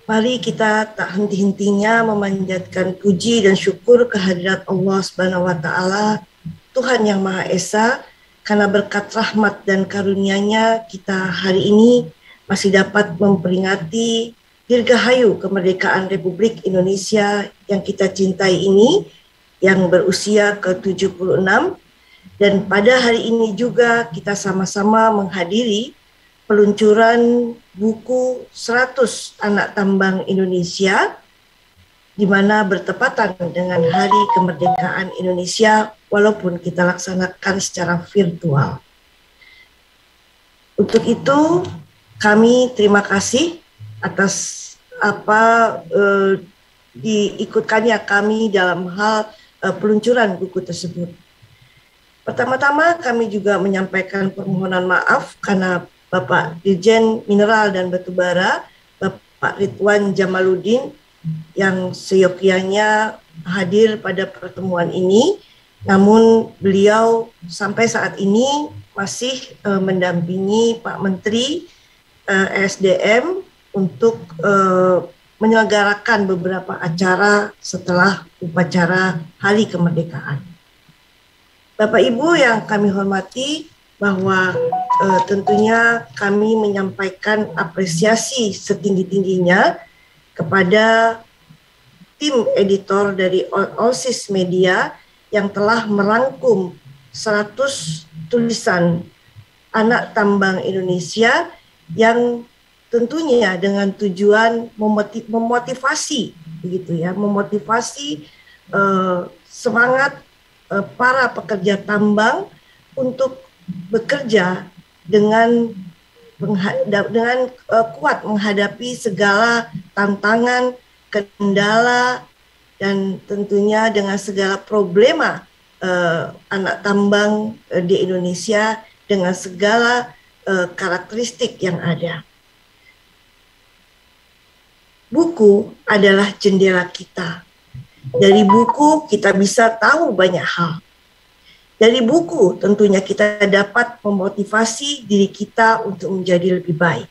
mari kita tak henti-hentinya memanjatkan puji dan syukur kehadirat Allah Subhanahu wa Ta'ala, Tuhan yang Maha Esa, karena berkat rahmat dan karunia-Nya kita hari ini masih dapat memperingati Dirgahayu kemerdekaan Republik Indonesia yang kita cintai ini, yang berusia ke-76, dan pada hari ini juga kita sama-sama menghadiri peluncuran buku 100 Anak Tambang Indonesia, di mana bertepatan dengan Hari Kemerdekaan Indonesia, walaupun kita laksanakan secara virtual. Untuk itu, kami terima kasih atas diikutkannya kami dalam hal peluncuran buku tersebut. Pertama-tama kami juga menyampaikan permohonan maaf karena Bapak Dirjen Mineral dan Batubara, Bapak Ridwan Jamaluddin, yang seyogyanya hadir pada pertemuan ini, namun beliau sampai saat ini masih mendampingi Pak Menteri ESDM untuk menyelenggarakan beberapa acara setelah upacara Hari Kemerdekaan. Bapak Ibu yang kami hormati, bahwa tentunya kami menyampaikan apresiasi setinggi-tingginya kepada tim editor dari Allsis Media yang telah merangkum 100 tulisan anak tambang Indonesia yang tentunya dengan tujuan memotivasi, begitu ya, memotivasi semangat para pekerja tambang untuk bekerja dengan kuat menghadapi segala tantangan, kendala, dan tentunya dengan segala problema anak tambang di Indonesia dengan segala karakteristik yang ada. Buku adalah jendela kita. Dari buku kita bisa tahu banyak hal. Dari buku tentunya kita dapat memotivasi diri kita untuk menjadi lebih baik.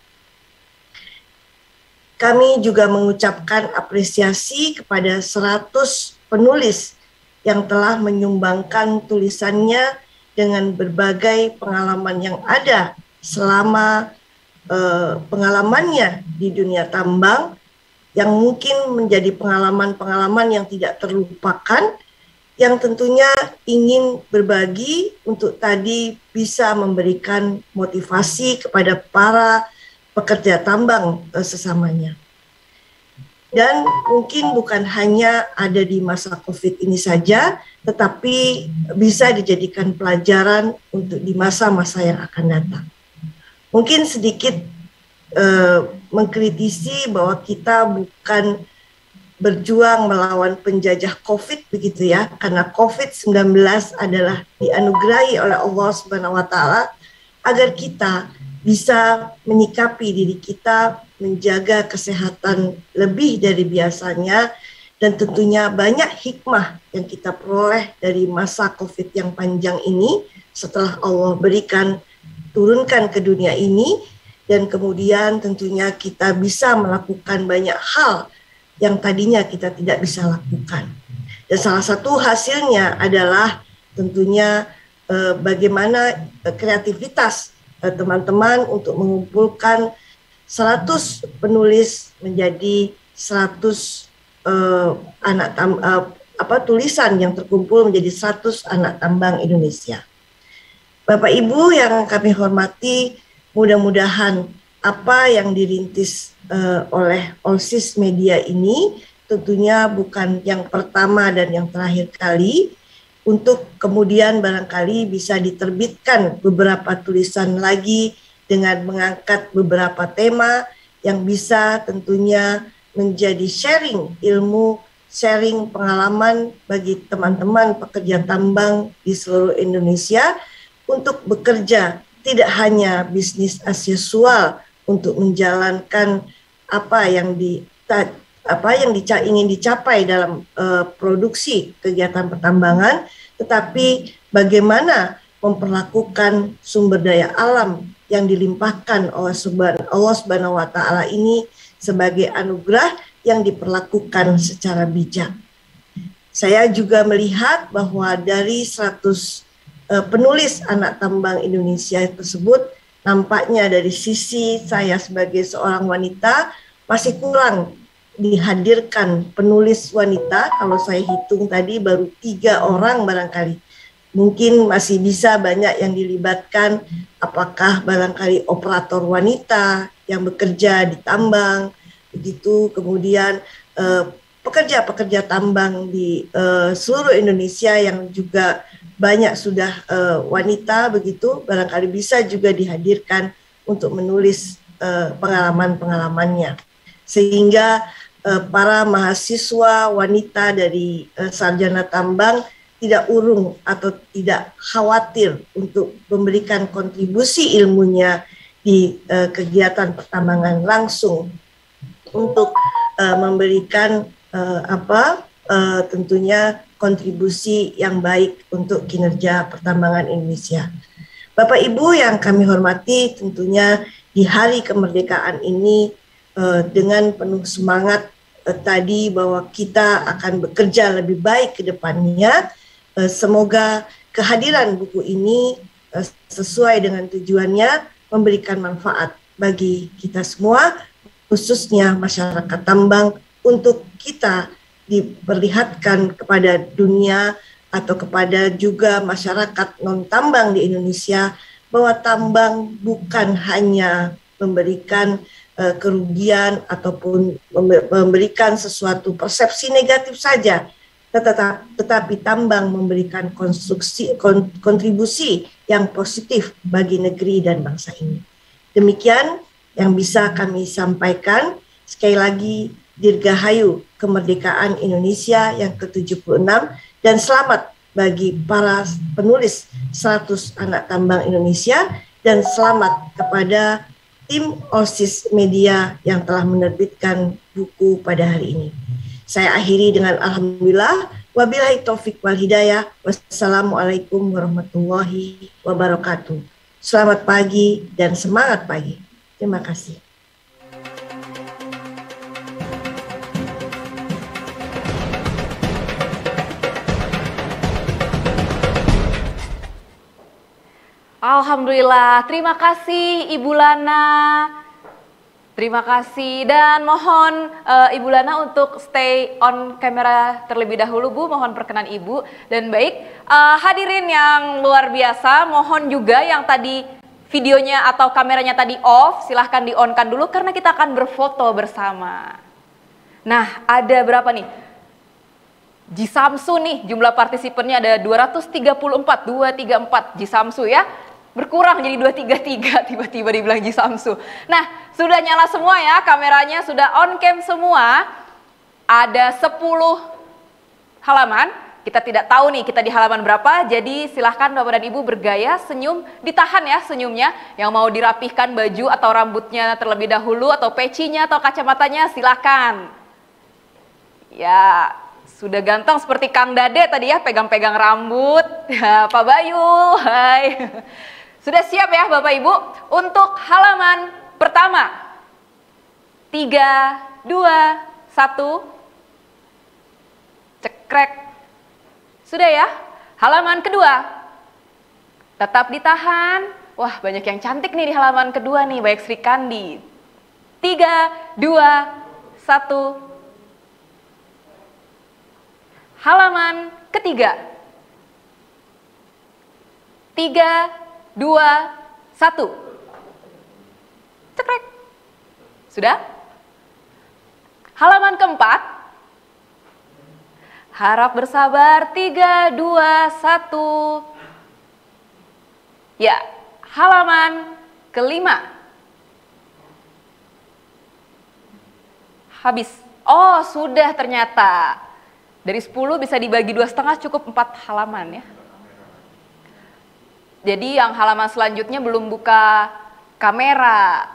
Kami juga mengucapkan apresiasi kepada 100 penulis yang telah menyumbangkan tulisannya dengan berbagai pengalaman yang ada selama pengalamannya di dunia tambang, yang mungkin menjadi pengalaman-pengalaman yang tidak terlupakan, yang tentunya ingin berbagi untuk tadi bisa memberikan motivasi kepada para pekerja tambang sesamanya. Dan mungkin bukan hanya ada di masa COVID ini saja, tetapi bisa dijadikan pelajaran untuk di masa-masa yang akan datang. Mungkin sedikit mengkritisi bahwa kita bukan berjuang melawan penjajah COVID begitu ya, karena COVID-19 adalah dianugerahi oleh Allah Subhanahu wa Ta'ala agar kita bisa menyikapi diri kita, menjaga kesehatan lebih dari biasanya, dan tentunya banyak hikmah yang kita peroleh dari masa COVID yang panjang ini setelah Allah turunkan ke dunia ini, dan kemudian tentunya kita bisa melakukan banyak hal yang tadinya kita tidak bisa lakukan. Dan salah satu hasilnya adalah tentunya bagaimana kreativitas teman-teman untuk mengumpulkan 100 penulis menjadi 100 tulisan yang terkumpul menjadi 100 anak tambang Indonesia. Bapak Ibu yang kami hormati, mudah-mudahan apa yang dirintis oleh OLSIS Media ini tentunya bukan yang pertama dan yang terakhir kali, untuk kemudian barangkali bisa diterbitkan beberapa tulisan lagi dengan mengangkat beberapa tema yang bisa tentunya menjadi sharing ilmu, sharing pengalaman bagi teman-teman pekerja tambang di seluruh Indonesia untuk bekerja tidak hanya bisnis as usual untuk menjalankan apa yang ingin dicapai dalam produksi kegiatan pertambangan, tetapi bagaimana memperlakukan sumber daya alam yang dilimpahkan oleh Allah Subhanahu wa Ta'ala ini sebagai anugerah yang diperlakukan secara bijak. Saya juga melihat bahwa dari 100 penulis anak tambang Indonesia tersebut, nampaknya dari sisi saya sebagai seorang wanita masih kurang dihadirkan penulis wanita. Kalau saya hitung tadi baru 3 orang barangkali. Mungkin masih bisa banyak yang dilibatkan, apakah barangkali operator wanita yang bekerja di tambang, begitu, kemudian pekerja-pekerja tambang di seluruh Indonesia yang juga banyak sudah wanita, begitu, barangkali bisa juga dihadirkan untuk menulis pengalaman-pengalamannya. Sehingga para mahasiswa wanita dari sarjana tambang tidak urung atau tidak khawatir untuk memberikan kontribusi ilmunya di kegiatan pertambangan langsung untuk memberikan tentunya kontribusi yang baik untuk kinerja pertambangan Indonesia. Bapak Ibu yang kami hormati, tentunya di hari kemerdekaan ini dengan penuh semangat tadi bahwa kita akan bekerja lebih baik ke depannya. Semoga kehadiran buku ini sesuai dengan tujuannya memberikan manfaat bagi kita semua, khususnya masyarakat tambang, untuk kita diperlihatkan kepada dunia atau kepada juga masyarakat non-tambang di Indonesia bahwa tambang bukan hanya memberikan kerugian ataupun memberikan sesuatu persepsi negatif saja, tetapi tambang memberikan kontribusi yang positif bagi negeri dan bangsa ini. Demikian yang bisa kami sampaikan. Sekali lagi, dirgahayu kemerdekaan Indonesia yang ke-76, dan selamat bagi para penulis 100 anak tambang Indonesia, dan selamat kepada tim OLSIS Media yang telah menerbitkan buku pada hari ini. Saya akhiri dengan alhamdulillah, wabillahi taufik wal hidayah, wassalamualaikum warahmatullahi wabarakatuh. Selamat pagi dan semangat pagi. Terima kasih. Alhamdulillah, terima kasih Ibu Lana. Terima kasih dan mohon Ibu Lana untuk stay on kamera terlebih dahulu Bu, mohon perkenan Ibu. Dan baik, hadirin yang luar biasa, mohon juga yang tadi videonya atau kameranya tadi off, silahkan di-on-kan dulu karena kita akan berfoto bersama. Nah, ada berapa nih? Jisamsu nih, jumlah partisipannya ada 234 Jisamsu ya. Berkurang jadi 233, tiba-tiba dibilang Jisamsu. Nah, sudah nyala semua ya, kameranya sudah on cam semua. Ada 10 halaman, kita tidak tahu nih kita di halaman berapa, jadi silahkan Bapak dan Ibu bergaya, senyum, ditahan ya senyumnya. Yang mau dirapihkan baju atau rambutnya terlebih dahulu, atau pecinya atau kacamatanya, silahkan. Ya, sudah ganteng seperti Kang Dade tadi ya, pegang-pegang rambut. Ya, Pak Bayu, hai. Sudah siap ya Bapak Ibu untuk halaman pertama. 3, 2, 1. Cekrek. Sudah ya? Halaman kedua. Tetap ditahan. Wah, banyak yang cantik nih di halaman kedua nih, baik Sri Kandi. 3, 2, 1. Halaman ketiga. 3, 2, 1. Cekrek. Sudah? Halaman keempat. Harap bersabar. 3, 2, 1. Ya, halaman kelima. Habis. Oh, sudah ternyata. Dari 10 bisa dibagi 2,5 cukup 4 halaman ya. Jadi yang halaman selanjutnya belum buka kamera.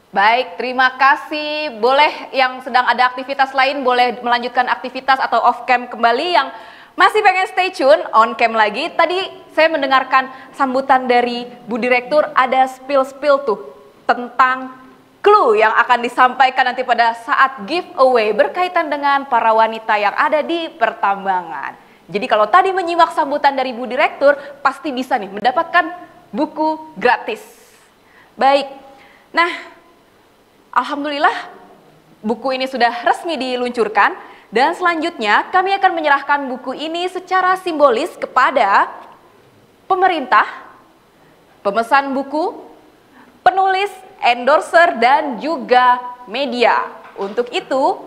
Baik, terima kasih. Boleh yang sedang ada aktivitas lain boleh melanjutkan aktivitas atau off cam kembali. Yang masih pengen stay tune, on cam lagi. Tadi saya mendengarkan sambutan dari Bu Direktur, ada spill-spill tuh tentang clue yang akan disampaikan nanti pada saat giveaway berkaitan dengan para wanita yang ada di pertambangan. Jadi kalau tadi menyimak sambutan dari Bu Direktur, pasti bisa nih mendapatkan buku gratis. Baik, nah alhamdulillah buku ini sudah resmi diluncurkan. Dan selanjutnya kami akan menyerahkan buku ini secara simbolis kepada pemerintah, pemesan buku, penulis, endorser, dan juga media. Untuk itu,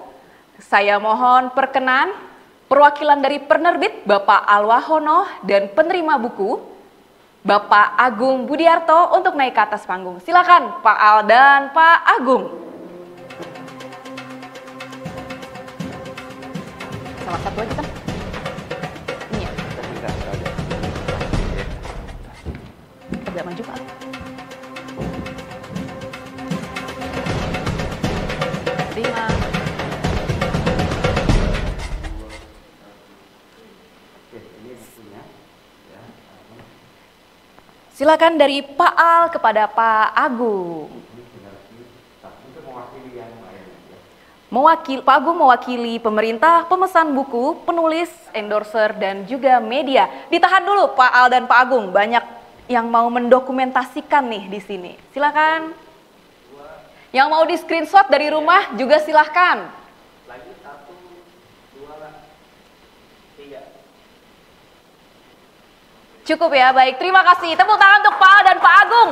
saya mohon perkenan perwakilan dari penerbit Bapak Alwahono dan penerima buku Bapak Agung Budiarto untuk naik ke atas panggung. Silakan Pak Al dan Pak Agung. Salah satu aja kan? Ini ya? Agak maju Pak. Terima. Silakan dari Pak Al kepada Pak Agung. Pak Agung mewakili pemerintah, pemesan buku, penulis, endorser, dan juga media. Ditahan dulu Pak Al dan Pak Agung, banyak yang mau mendokumentasikan nih di sini. Silakan. Yang mau di screenshot dari rumah juga silahkan. Lagi 1, 2, 3. Cukup ya, baik. Terima kasih. Tepuk tangan untuk Pak Al dan Pak Agung.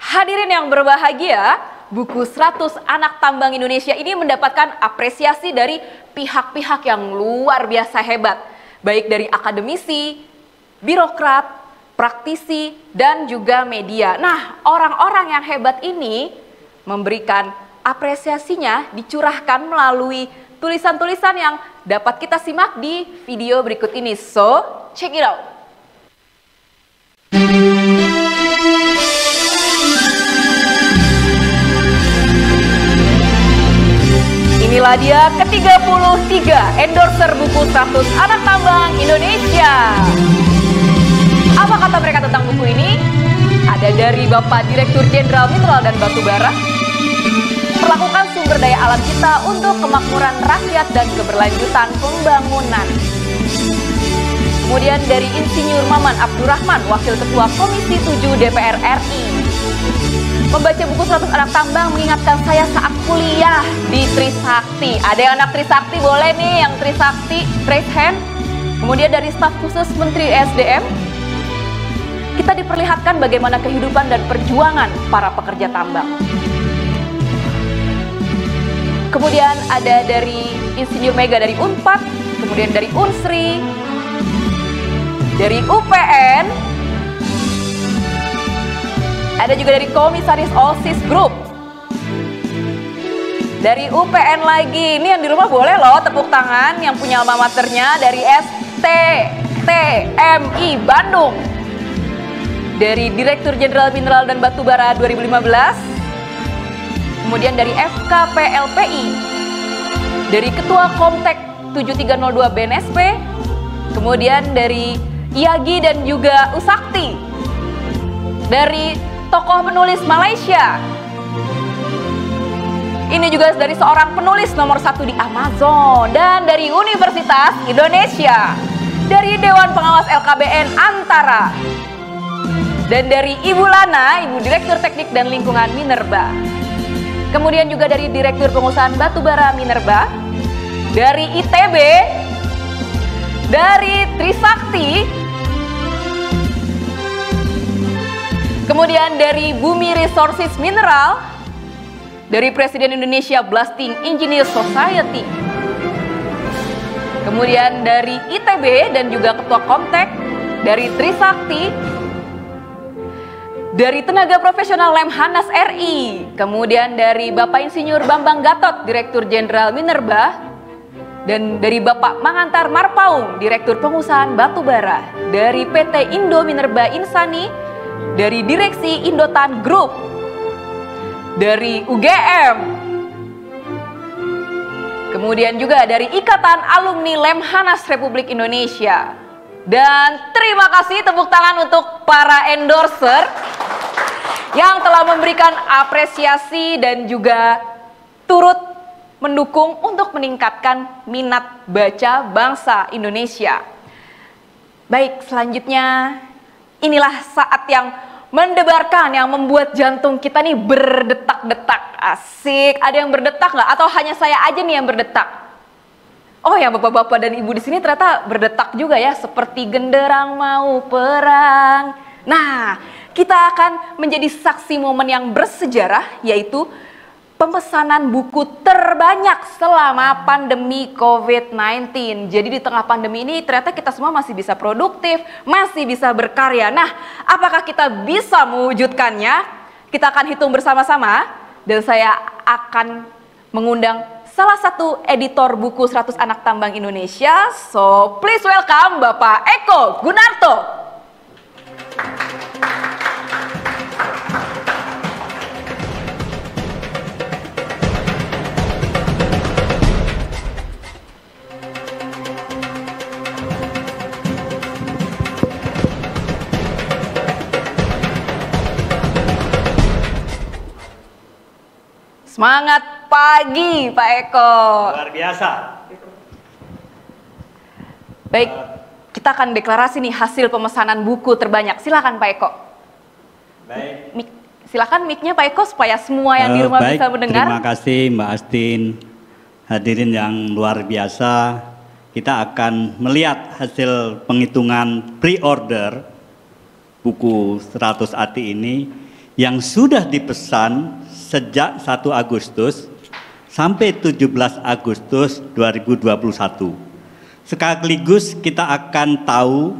Hadirin yang berbahagia, buku 100 Anak Tambang Indonesia ini mendapatkan apresiasi dari pihak-pihak yang luar biasa hebat. Baik dari akademisi, birokrat, praktisi, dan juga media. Nah, orang-orang yang hebat ini memberikan apresiasinya dicurahkan melalui tulisan-tulisan yang dapat kita simak di video berikut ini. So, check it out. Inilah dia ke-33 endorser buku 100 Anak Tambang Indonesia. Apa kata mereka tentang buku ini? Ada dari Bapak Direktur Jenderal Mineral dan Batubara, memperlakukan sumber daya alam kita untuk kemakmuran rakyat dan keberlanjutan pembangunan. Kemudian dari Insinyur Maman Abdurrahman, Wakil Ketua Komisi 7 DPR RI. Membaca buku 100 Anak Tambang mengingatkan saya saat kuliah di Trisakti. Ada yang anak Trisakti, boleh nih yang Trisakti, raise hand. Kemudian dari staf khusus Menteri SDM, kita diperlihatkan bagaimana kehidupan dan perjuangan para pekerja tambang. Kemudian ada dari Insinyur Mega dari Unpad, kemudian dari Unsri, dari UPN, ada juga dari Komisaris OSIS Group, dari UPN lagi. Ini yang di rumah boleh loh tepuk tangan yang punya alma maternya, dari STTMI Bandung, dari Direktur Jenderal Mineral dan Batubara 2015, kemudian dari FKPLPI, dari Ketua Komtek 7302 BNSP, kemudian dari IAGI dan juga Usakti, dari tokoh penulis Malaysia, ini juga dari seorang penulis nomor 1 di Amazon, dan dari Universitas Indonesia, dari Dewan Pengawas LKBN Antara, dan dari Ibu Lana, Ibu Direktur Teknik dan Lingkungan Minerba. Kemudian juga dari Direktur Pengusahaan Batubara Minerba, dari ITB, dari Trisakti, kemudian dari Bumi Resources Mineral, dari Presiden Indonesia Blasting Engineer Society, kemudian dari ITB dan juga Ketua Komtek, dari Trisakti, dari Tenaga Profesional Lemhanas RI, kemudian dari Bapak Insinyur Bambang Gatot, Direktur Jenderal Minerba, dan dari Bapak Mangantar Marpaung, Direktur Pengusahaan Batubara, dari PT Indo Minerba Insani, dari Direksi Indotan Group, dari UGM, kemudian juga dari Ikatan Alumni Lemhanas Republik Indonesia. Dan terima kasih, tepuk tangan untuk para endorser yang telah memberikan apresiasi dan juga turut mendukung untuk meningkatkan minat baca bangsa Indonesia. Baik, selanjutnya inilah saat yang mendebarkan, yang membuat jantung kita nih berdetak-detak. Asik, ada yang berdetak nggak? Atau hanya saya aja nih yang berdetak? Oh ya, bapak-bapak dan ibu di sini ternyata berdetak juga ya, seperti genderang mau perang. Nah, kita akan menjadi saksi momen yang bersejarah, yaitu pemesanan buku terbanyak selama pandemi COVID-19. Jadi di tengah pandemi ini ternyata kita semua masih bisa produktif, masih bisa berkarya. Nah, apakah kita bisa mewujudkannya? Kita akan hitung bersama-sama dan saya akan mengundang salah satu editor buku 100 Anak Tambang Indonesia. So, please welcome Bapak Eko Gunarto. Semangat pagi Pak Eko. Luar biasa. Baik, kita akan deklarasi nih hasil pemesanan buku terbanyak. Silakan Pak Eko. Baik. Silakan mic-nya Pak Eko supaya semua yang di rumah baik, bisa mendengar. Terima kasih Mbak Astin. Hadirin yang luar biasa. Kita akan melihat hasil penghitungan pre-order buku 100 Ati ini yang sudah dipesan sejak 1 Agustus sampai 17 Agustus 2021. Sekaligus kita akan tahu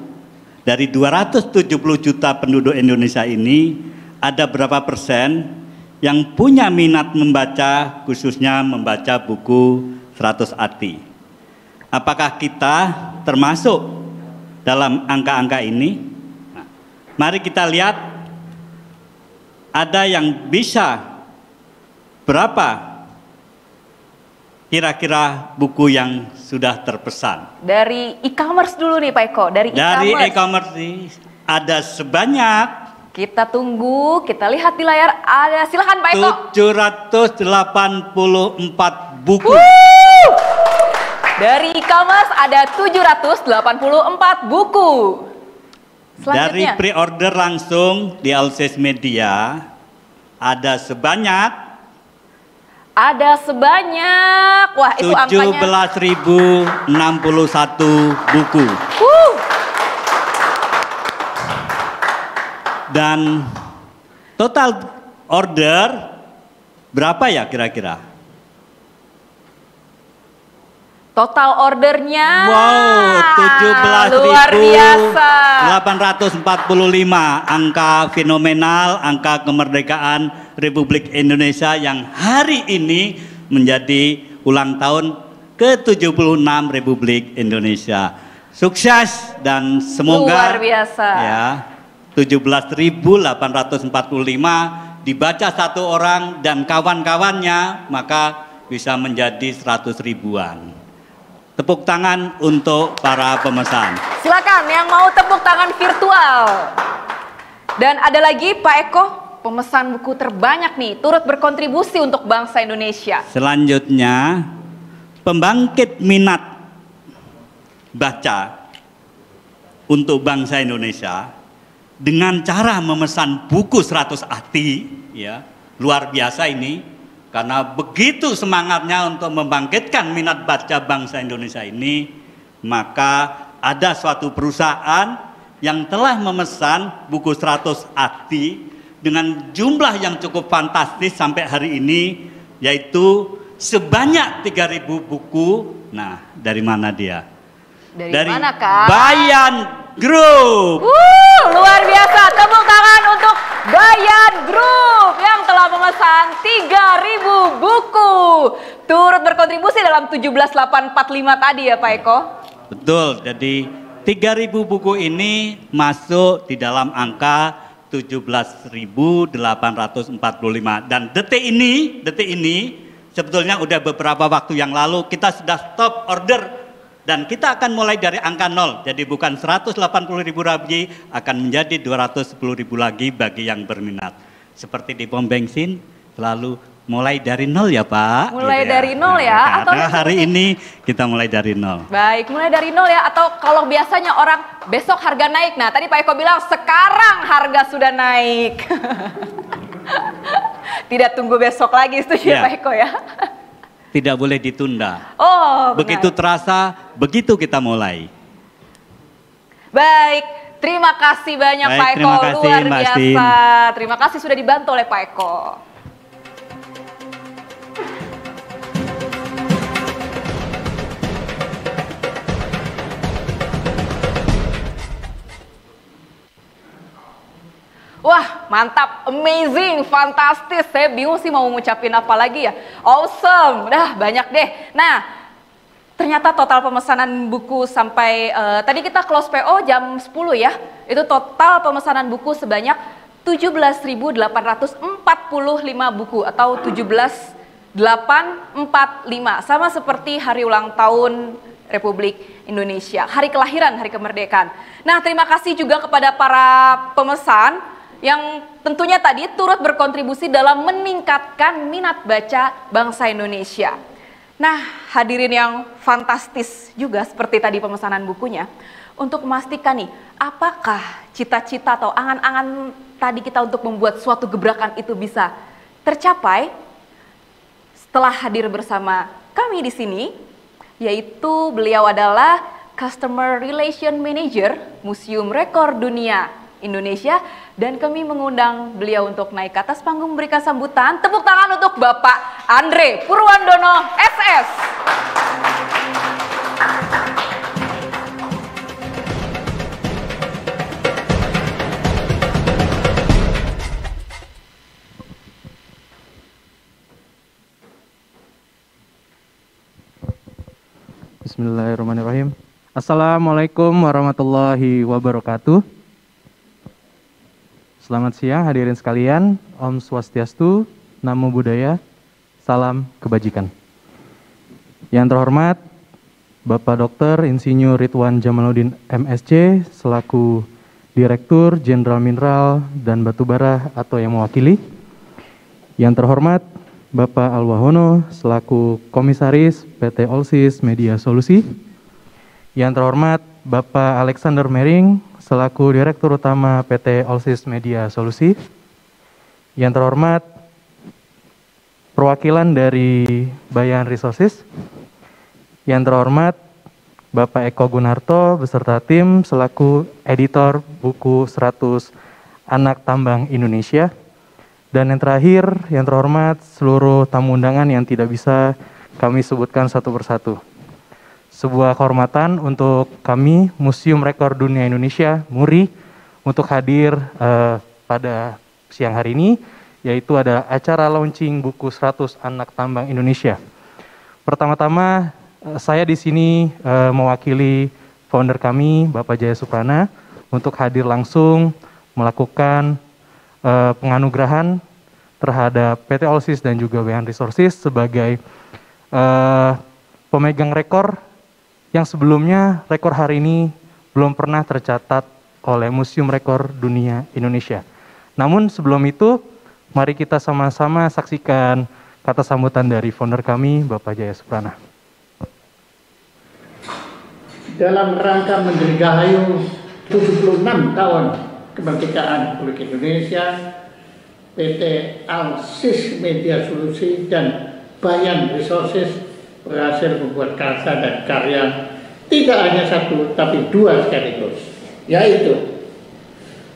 dari 270 juta penduduk Indonesia ini ada berapa persen yang punya minat membaca, khususnya membaca buku 100 Ati. Apakah kita termasuk dalam angka-angka ini? Nah, mari kita lihat ada yang bisa berapa kira-kira buku yang sudah terpesan? Dari e-commerce dulu nih Pak Eko, dari e-commerce ada sebanyak Kita tunggu, kita lihat di layar. Ada, silakan Pak Eko. 784 buku. Dari Kamas ada 784 buku. Dari Selanjutnya. pre-order langsung di Alsis Media ada sebanyak Wah itu angkanya 17.061 buku. Dan total order berapa ya kira-kira? Total ordernya Wow, luar biasa. 17.845, angka fenomenal, angka kemerdekaan Republik Indonesia yang hari ini menjadi ulang tahun ke-76 Republik Indonesia. Sukses dan semoga Luar biasa. ya 17.845 dibaca satu orang dan kawan-kawannya, maka bisa menjadi 100 ribuan. Tepuk tangan untuk para pemesan. Silakan yang mau tepuk tangan virtual. Dan ada lagi Pak Eko, pemesan buku terbanyak nih, turut berkontribusi untuk bangsa Indonesia. Selanjutnya, pembangkit minat baca untuk bangsa Indonesia dengan cara memesan buku 100 arti, ya, luar biasa ini. Karena begitu semangatnya untuk membangkitkan minat baca bangsa Indonesia ini, maka ada suatu perusahaan yang telah memesan buku 100 arti dengan jumlah yang cukup fantastis sampai hari ini, yaitu sebanyak 3.000 buku. Nah, dari mana dia? Dari mana, Kak? Bayan Group. Luar biasa, tepuk tangan untuk Bayan Group yang telah memesan 3.000 buku. Turut berkontribusi dalam 17.845 tadi ya Pak Eko? Betul, jadi 3.000 buku ini masuk di dalam angka 17.845. Dan detik ini sebetulnya udah beberapa waktu yang lalu kita sudah stop order. Dan kita akan mulai dari angka 0, jadi bukan 180.000 lagi, akan menjadi 210.000 lagi bagi yang berminat. Seperti di pom bensin, selalu mulai dari 0 ya Pak. Mulai gitu dari 0 ya? Nah, Atau hari ini kita mulai dari 0. Baik, mulai dari 0 ya, atau kalau biasanya orang besok harga naik. Nah tadi Pak Eko bilang sekarang harga sudah naik. Tidak tunggu besok lagi, setuju ya Pak Eko ya? Tidak boleh ditunda. Oh, begitu benar. terasa, begitu kita mulai. Baik, terima kasih banyak Baik, Pak Eko, terima kasih, luar Mbak biasa. Astin. Terima kasih sudah dibantu oleh Pak Eko. Wah, mantap, amazing, fantastis. Saya bingung sih mau ngucapin apa lagi ya. Awesome, dah banyak deh. Nah, ternyata total pemesanan buku sampai tadi kita close PO jam 10 ya. Itu total pemesanan buku sebanyak 17.845 buku atau 17.845. Sama seperti hari ulang tahun Republik Indonesia, hari kelahiran, hari kemerdekaan. Nah, terima kasih juga kepada para pemesan yang tentunya tadi turut berkontribusi dalam meningkatkan minat baca bangsa Indonesia. Nah, hadirin yang fantastis juga seperti tadi pemesanan bukunya, untuk memastikan nih, apakah cita-cita atau angan-angan tadi kita untuk membuat suatu gebrakan itu bisa tercapai setelah hadir bersama kami di sini, yaitu beliau adalah Customer Relation Manager Museum Rekor Dunia Indonesia, dan kami mengundang beliau untuk naik ke atas panggung memberikan sambutan. Tepuk tangan untuk Bapak Andre Purwandono SS. Bismillahirrahmanirrahim. Assalamualaikum warahmatullahi wabarakatuh. Selamat siang hadirin sekalian, Om Swastiastu, Namo Buddhaya, salam kebajikan. Yang terhormat Bapak Dr. Insinyur Ridwan Jamaluddin MSc selaku Direktur Jenderal Mineral dan Batubara atau yang mewakili. Yang terhormat Bapak Alwahono selaku Komisaris PT Allsys Media Solusi. Yang terhormat Bapak Alexander Mering selaku Direktur Utama PT Allsys Media Solusi. Yang terhormat perwakilan dari Bayan Resources. Yang terhormat Bapak Eko Gunarto beserta tim selaku editor buku 100 Anak Tambang Indonesia. Dan yang terakhir, yang terhormat seluruh tamu undangan yang tidak bisa kami sebutkan satu persatu. Sebuah kehormatan untuk kami, Museum Rekor Dunia Indonesia, MURI, untuk hadir pada siang hari ini, yaitu ada acara launching buku 100 Anak Tambang Indonesia. Pertama-tama, saya di sini mewakili founder kami, Bapak Jaya Suprana, untuk hadir langsung melakukan penganugerahan terhadap PT Allsys dan juga Bayan Resources sebagai pemegang rekor yang sebelumnya rekor hari ini belum pernah tercatat oleh Museum Rekor Dunia Indonesia. Namun sebelum itu, mari kita sama-sama saksikan kata sambutan dari founder kami, Bapak Jaya Suprana. Dalam rangka mendirgahayu 76 tahun kemerdekaan Republik Indonesia, PT Allsys Media Solusi dan Bayan Resources berhasil membuat karya dan karya tidak hanya satu tapi dua sekaligus, yaitu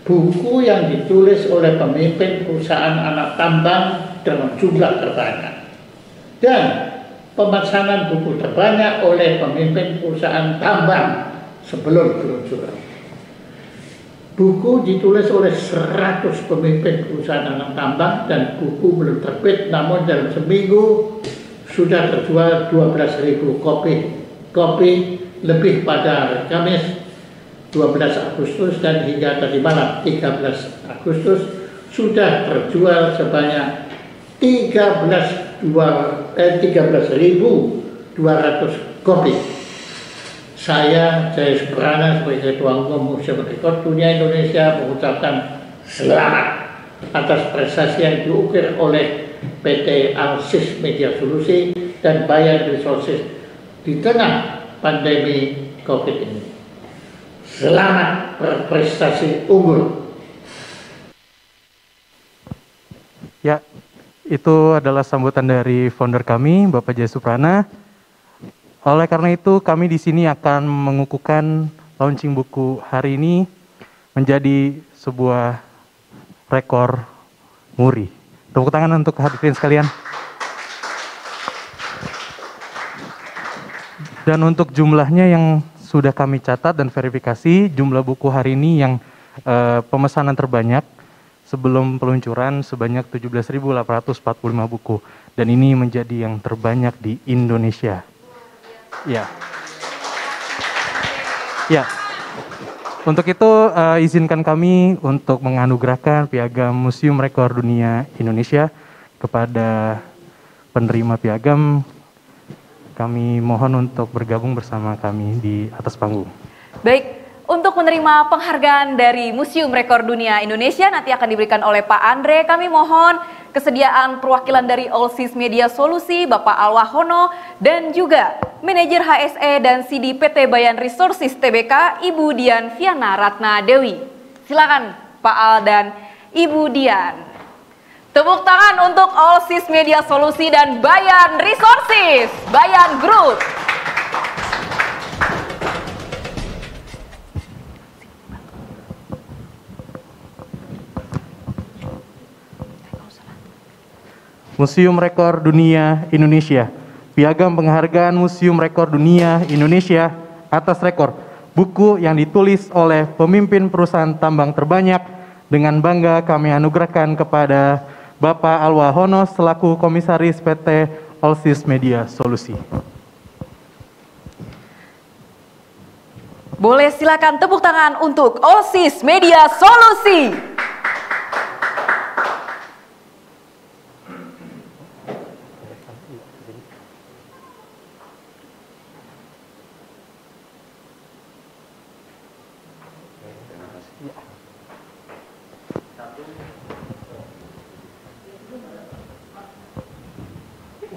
buku yang ditulis oleh pemimpin perusahaan anak tambang dalam jumlah terbanyak dan pemesanan buku terbanyak oleh pemimpin perusahaan tambang sebelum peluncuran. Buku ditulis oleh 100 pemimpin perusahaan anak tambang dan buku belum terbit, namun dalam seminggu sudah terjual 12.000 kopi lebih pada Kamis 12 Agustus dan hingga tadi malam 13 Agustus sudah terjual sebanyak 13.200 kopi. Saya, Jaya Suprana, sebagai Ketua Umum Museum Rekor Dunia Indonesia mengucapkan selamat atas prestasi yang diukir oleh PT Allsys Media Solusi dan Bayan Resources di tengah pandemi COVID ini. Selamat berprestasi unggul. Ya, itu adalah sambutan dari founder kami, Bapak Jaya Suprana. Oleh karena itu, kami di sini akan mengukuhkan launching buku hari ini menjadi sebuah rekor MURI. Tepuk tangan untuk hadirin sekalian. Dan untuk jumlahnya yang sudah kami catat dan verifikasi, jumlah buku hari ini yang pemesanan terbanyak sebelum peluncuran sebanyak 17.845 buku. Dan ini menjadi yang terbanyak di Indonesia. Ya. Ya. Untuk itu izinkan kami untuk menganugerahkan piagam Museum Rekor Dunia Indonesia kepada penerima piagam. Kami mohon untuk bergabung bersama kami di atas panggung. Baik, untuk menerima penghargaan dari Museum Rekor Dunia Indonesia nanti akan diberikan oleh Pak Andre. Kami mohon kesediaan perwakilan dari Allsys Media Solusi, Bapak Alwahono, dan juga Manajer HSE dan CD PT Bayan Resources Tbk, Ibu Dian Viana Ratna Dewi. Silakan Pak Al dan Ibu Dian. Tepuk tangan untuk Allsys Media Solusi dan Bayan Resources, Bayan Group. Museum Rekor Dunia Indonesia. Piagam penghargaan Museum Rekor Dunia Indonesia atas rekor. Buku yang ditulis oleh pemimpin perusahaan tambang terbanyak dengan bangga kami anugerahkan kepada Bapak Alwahono selaku Komisaris PT Allsys Media Solusi. Boleh silakan tepuk tangan untuk Allsys Media Solusi.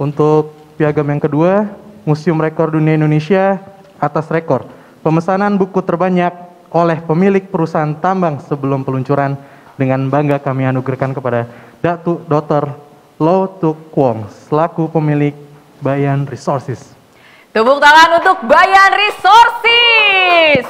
Untuk piagam yang kedua, Museum Rekor Dunia Indonesia atas rekor pemesanan buku terbanyak oleh pemilik perusahaan tambang sebelum peluncuran, dengan bangga kami anugerahkan kepada Datuk Dr. Low Tuk Kwong selaku pemilik Bayan Resources. Tepuk tangan untuk Bayan Resources.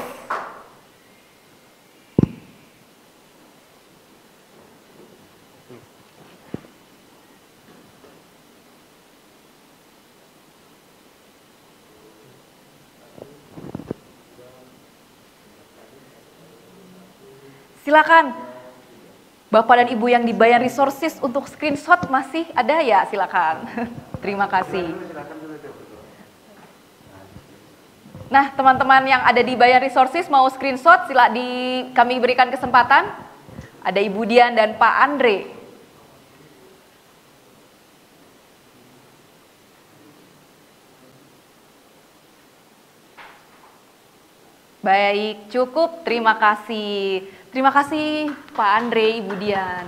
Silakan, Bapak dan Ibu yang di Bayan Resources untuk screenshot masih ada ya? Silakan. Terima kasih. Nah, teman-teman yang ada di Bayan Resources mau screenshot, kami berikan kesempatan. Ada Ibu Dian dan Pak Andre. Baik, cukup. Terima kasih. Terima kasih Pak Andre, Ibu Dian.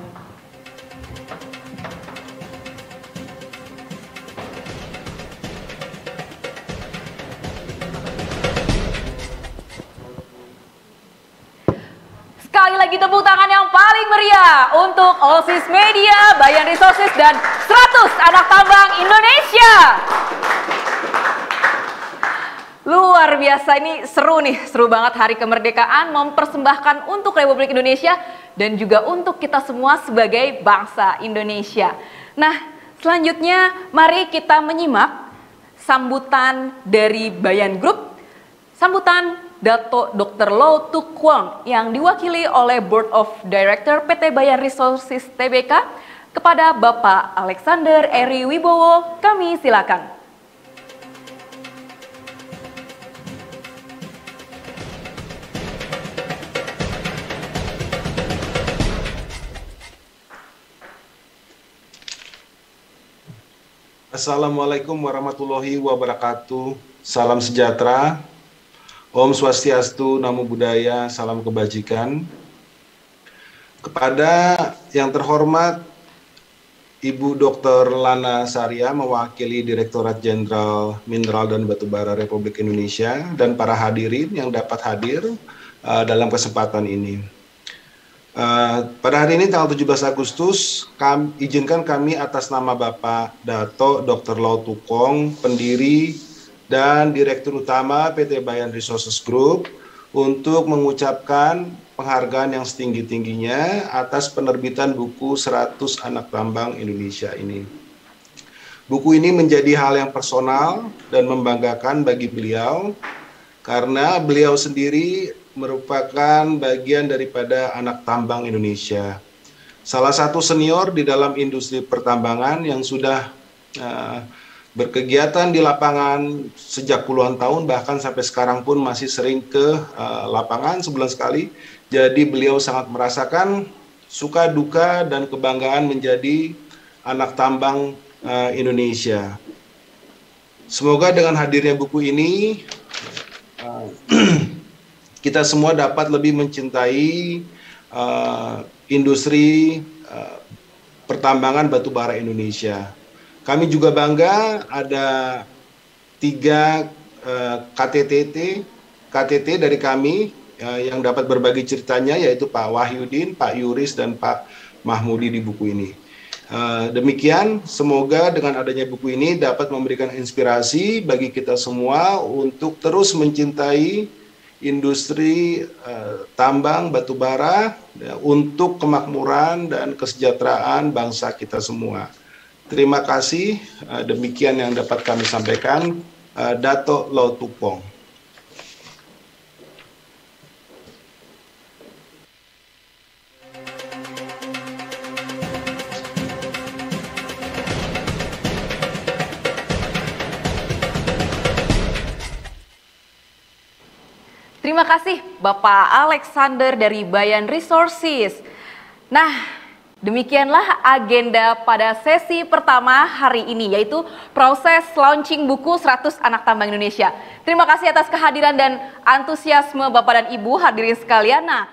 Sekali lagi tepuk tangan yang paling meriah untuk OSIS Media, Bayan Resources, dan 100 anak tambang Indonesia. Luar biasa, ini seru nih, seru banget hari kemerdekaan mempersembahkan untuk Republik Indonesia dan juga untuk kita semua sebagai bangsa Indonesia. Nah, selanjutnya mari kita menyimak sambutan dari Bayan Group, sambutan Datuk Dr. Low Tuk Kwong yang diwakili oleh Board of Director PT Bayan Resources Tbk kepada Bapak Alexander Eri Wibowo. Kami silakan. Assalamualaikum warahmatullahi wabarakatuh. Salam sejahtera. Om Swastiastu, Namo Buddhaya, salam kebajikan. Kepada yang terhormat Ibu Dr. Lana Saria, mewakili Direktorat Jenderal Mineral dan Batubara Republik Indonesia, dan para hadirin yang dapat hadir dalam kesempatan ini. Pada hari ini tanggal 17 Agustus, izinkan kami atas nama Bapak Datuk Dr. Low Tuk Kwong, pendiri dan Direktur Utama PT Bayan Resources Group, untuk mengucapkan penghargaan yang setinggi-tingginya atas penerbitan buku 100 Anak Tambang Indonesia ini. Buku ini menjadi hal yang personal dan membanggakan bagi beliau, karena beliau sendiri merupakan bagian daripada anak tambang Indonesia. Salah satu senior di dalam industri pertambangan yang sudah berkegiatan di lapangan sejak puluhan tahun, bahkan sampai sekarang pun masih sering ke lapangan sebulan sekali. Jadi beliau sangat merasakan suka duka dan kebanggaan menjadi anak tambang Indonesia. Semoga dengan hadirnya buku ini kita semua dapat lebih mencintai industri pertambangan batubara Indonesia. Kami juga bangga ada 3 KTT dari kami yang dapat berbagi ceritanya, yaitu Pak Wahyudin, Pak Yuris, dan Pak Mahmudi di buku ini. Demikian, semoga dengan adanya buku ini dapat memberikan inspirasi bagi kita semua untuk terus mencintai industri tambang batubara untuk kemakmuran dan kesejahteraan bangsa kita semua. Terima kasih, demikian yang dapat kami sampaikan. Datuk Low Tuk Kwong. Terima kasih Bapak Alexander dari Bayan Resources. Nah, demikianlah agenda pada sesi pertama hari ini, yaitu proses launching buku 100 Anak Tambang Indonesia. Terima kasih atas kehadiran dan antusiasme Bapak dan Ibu hadirin sekalian. Nah,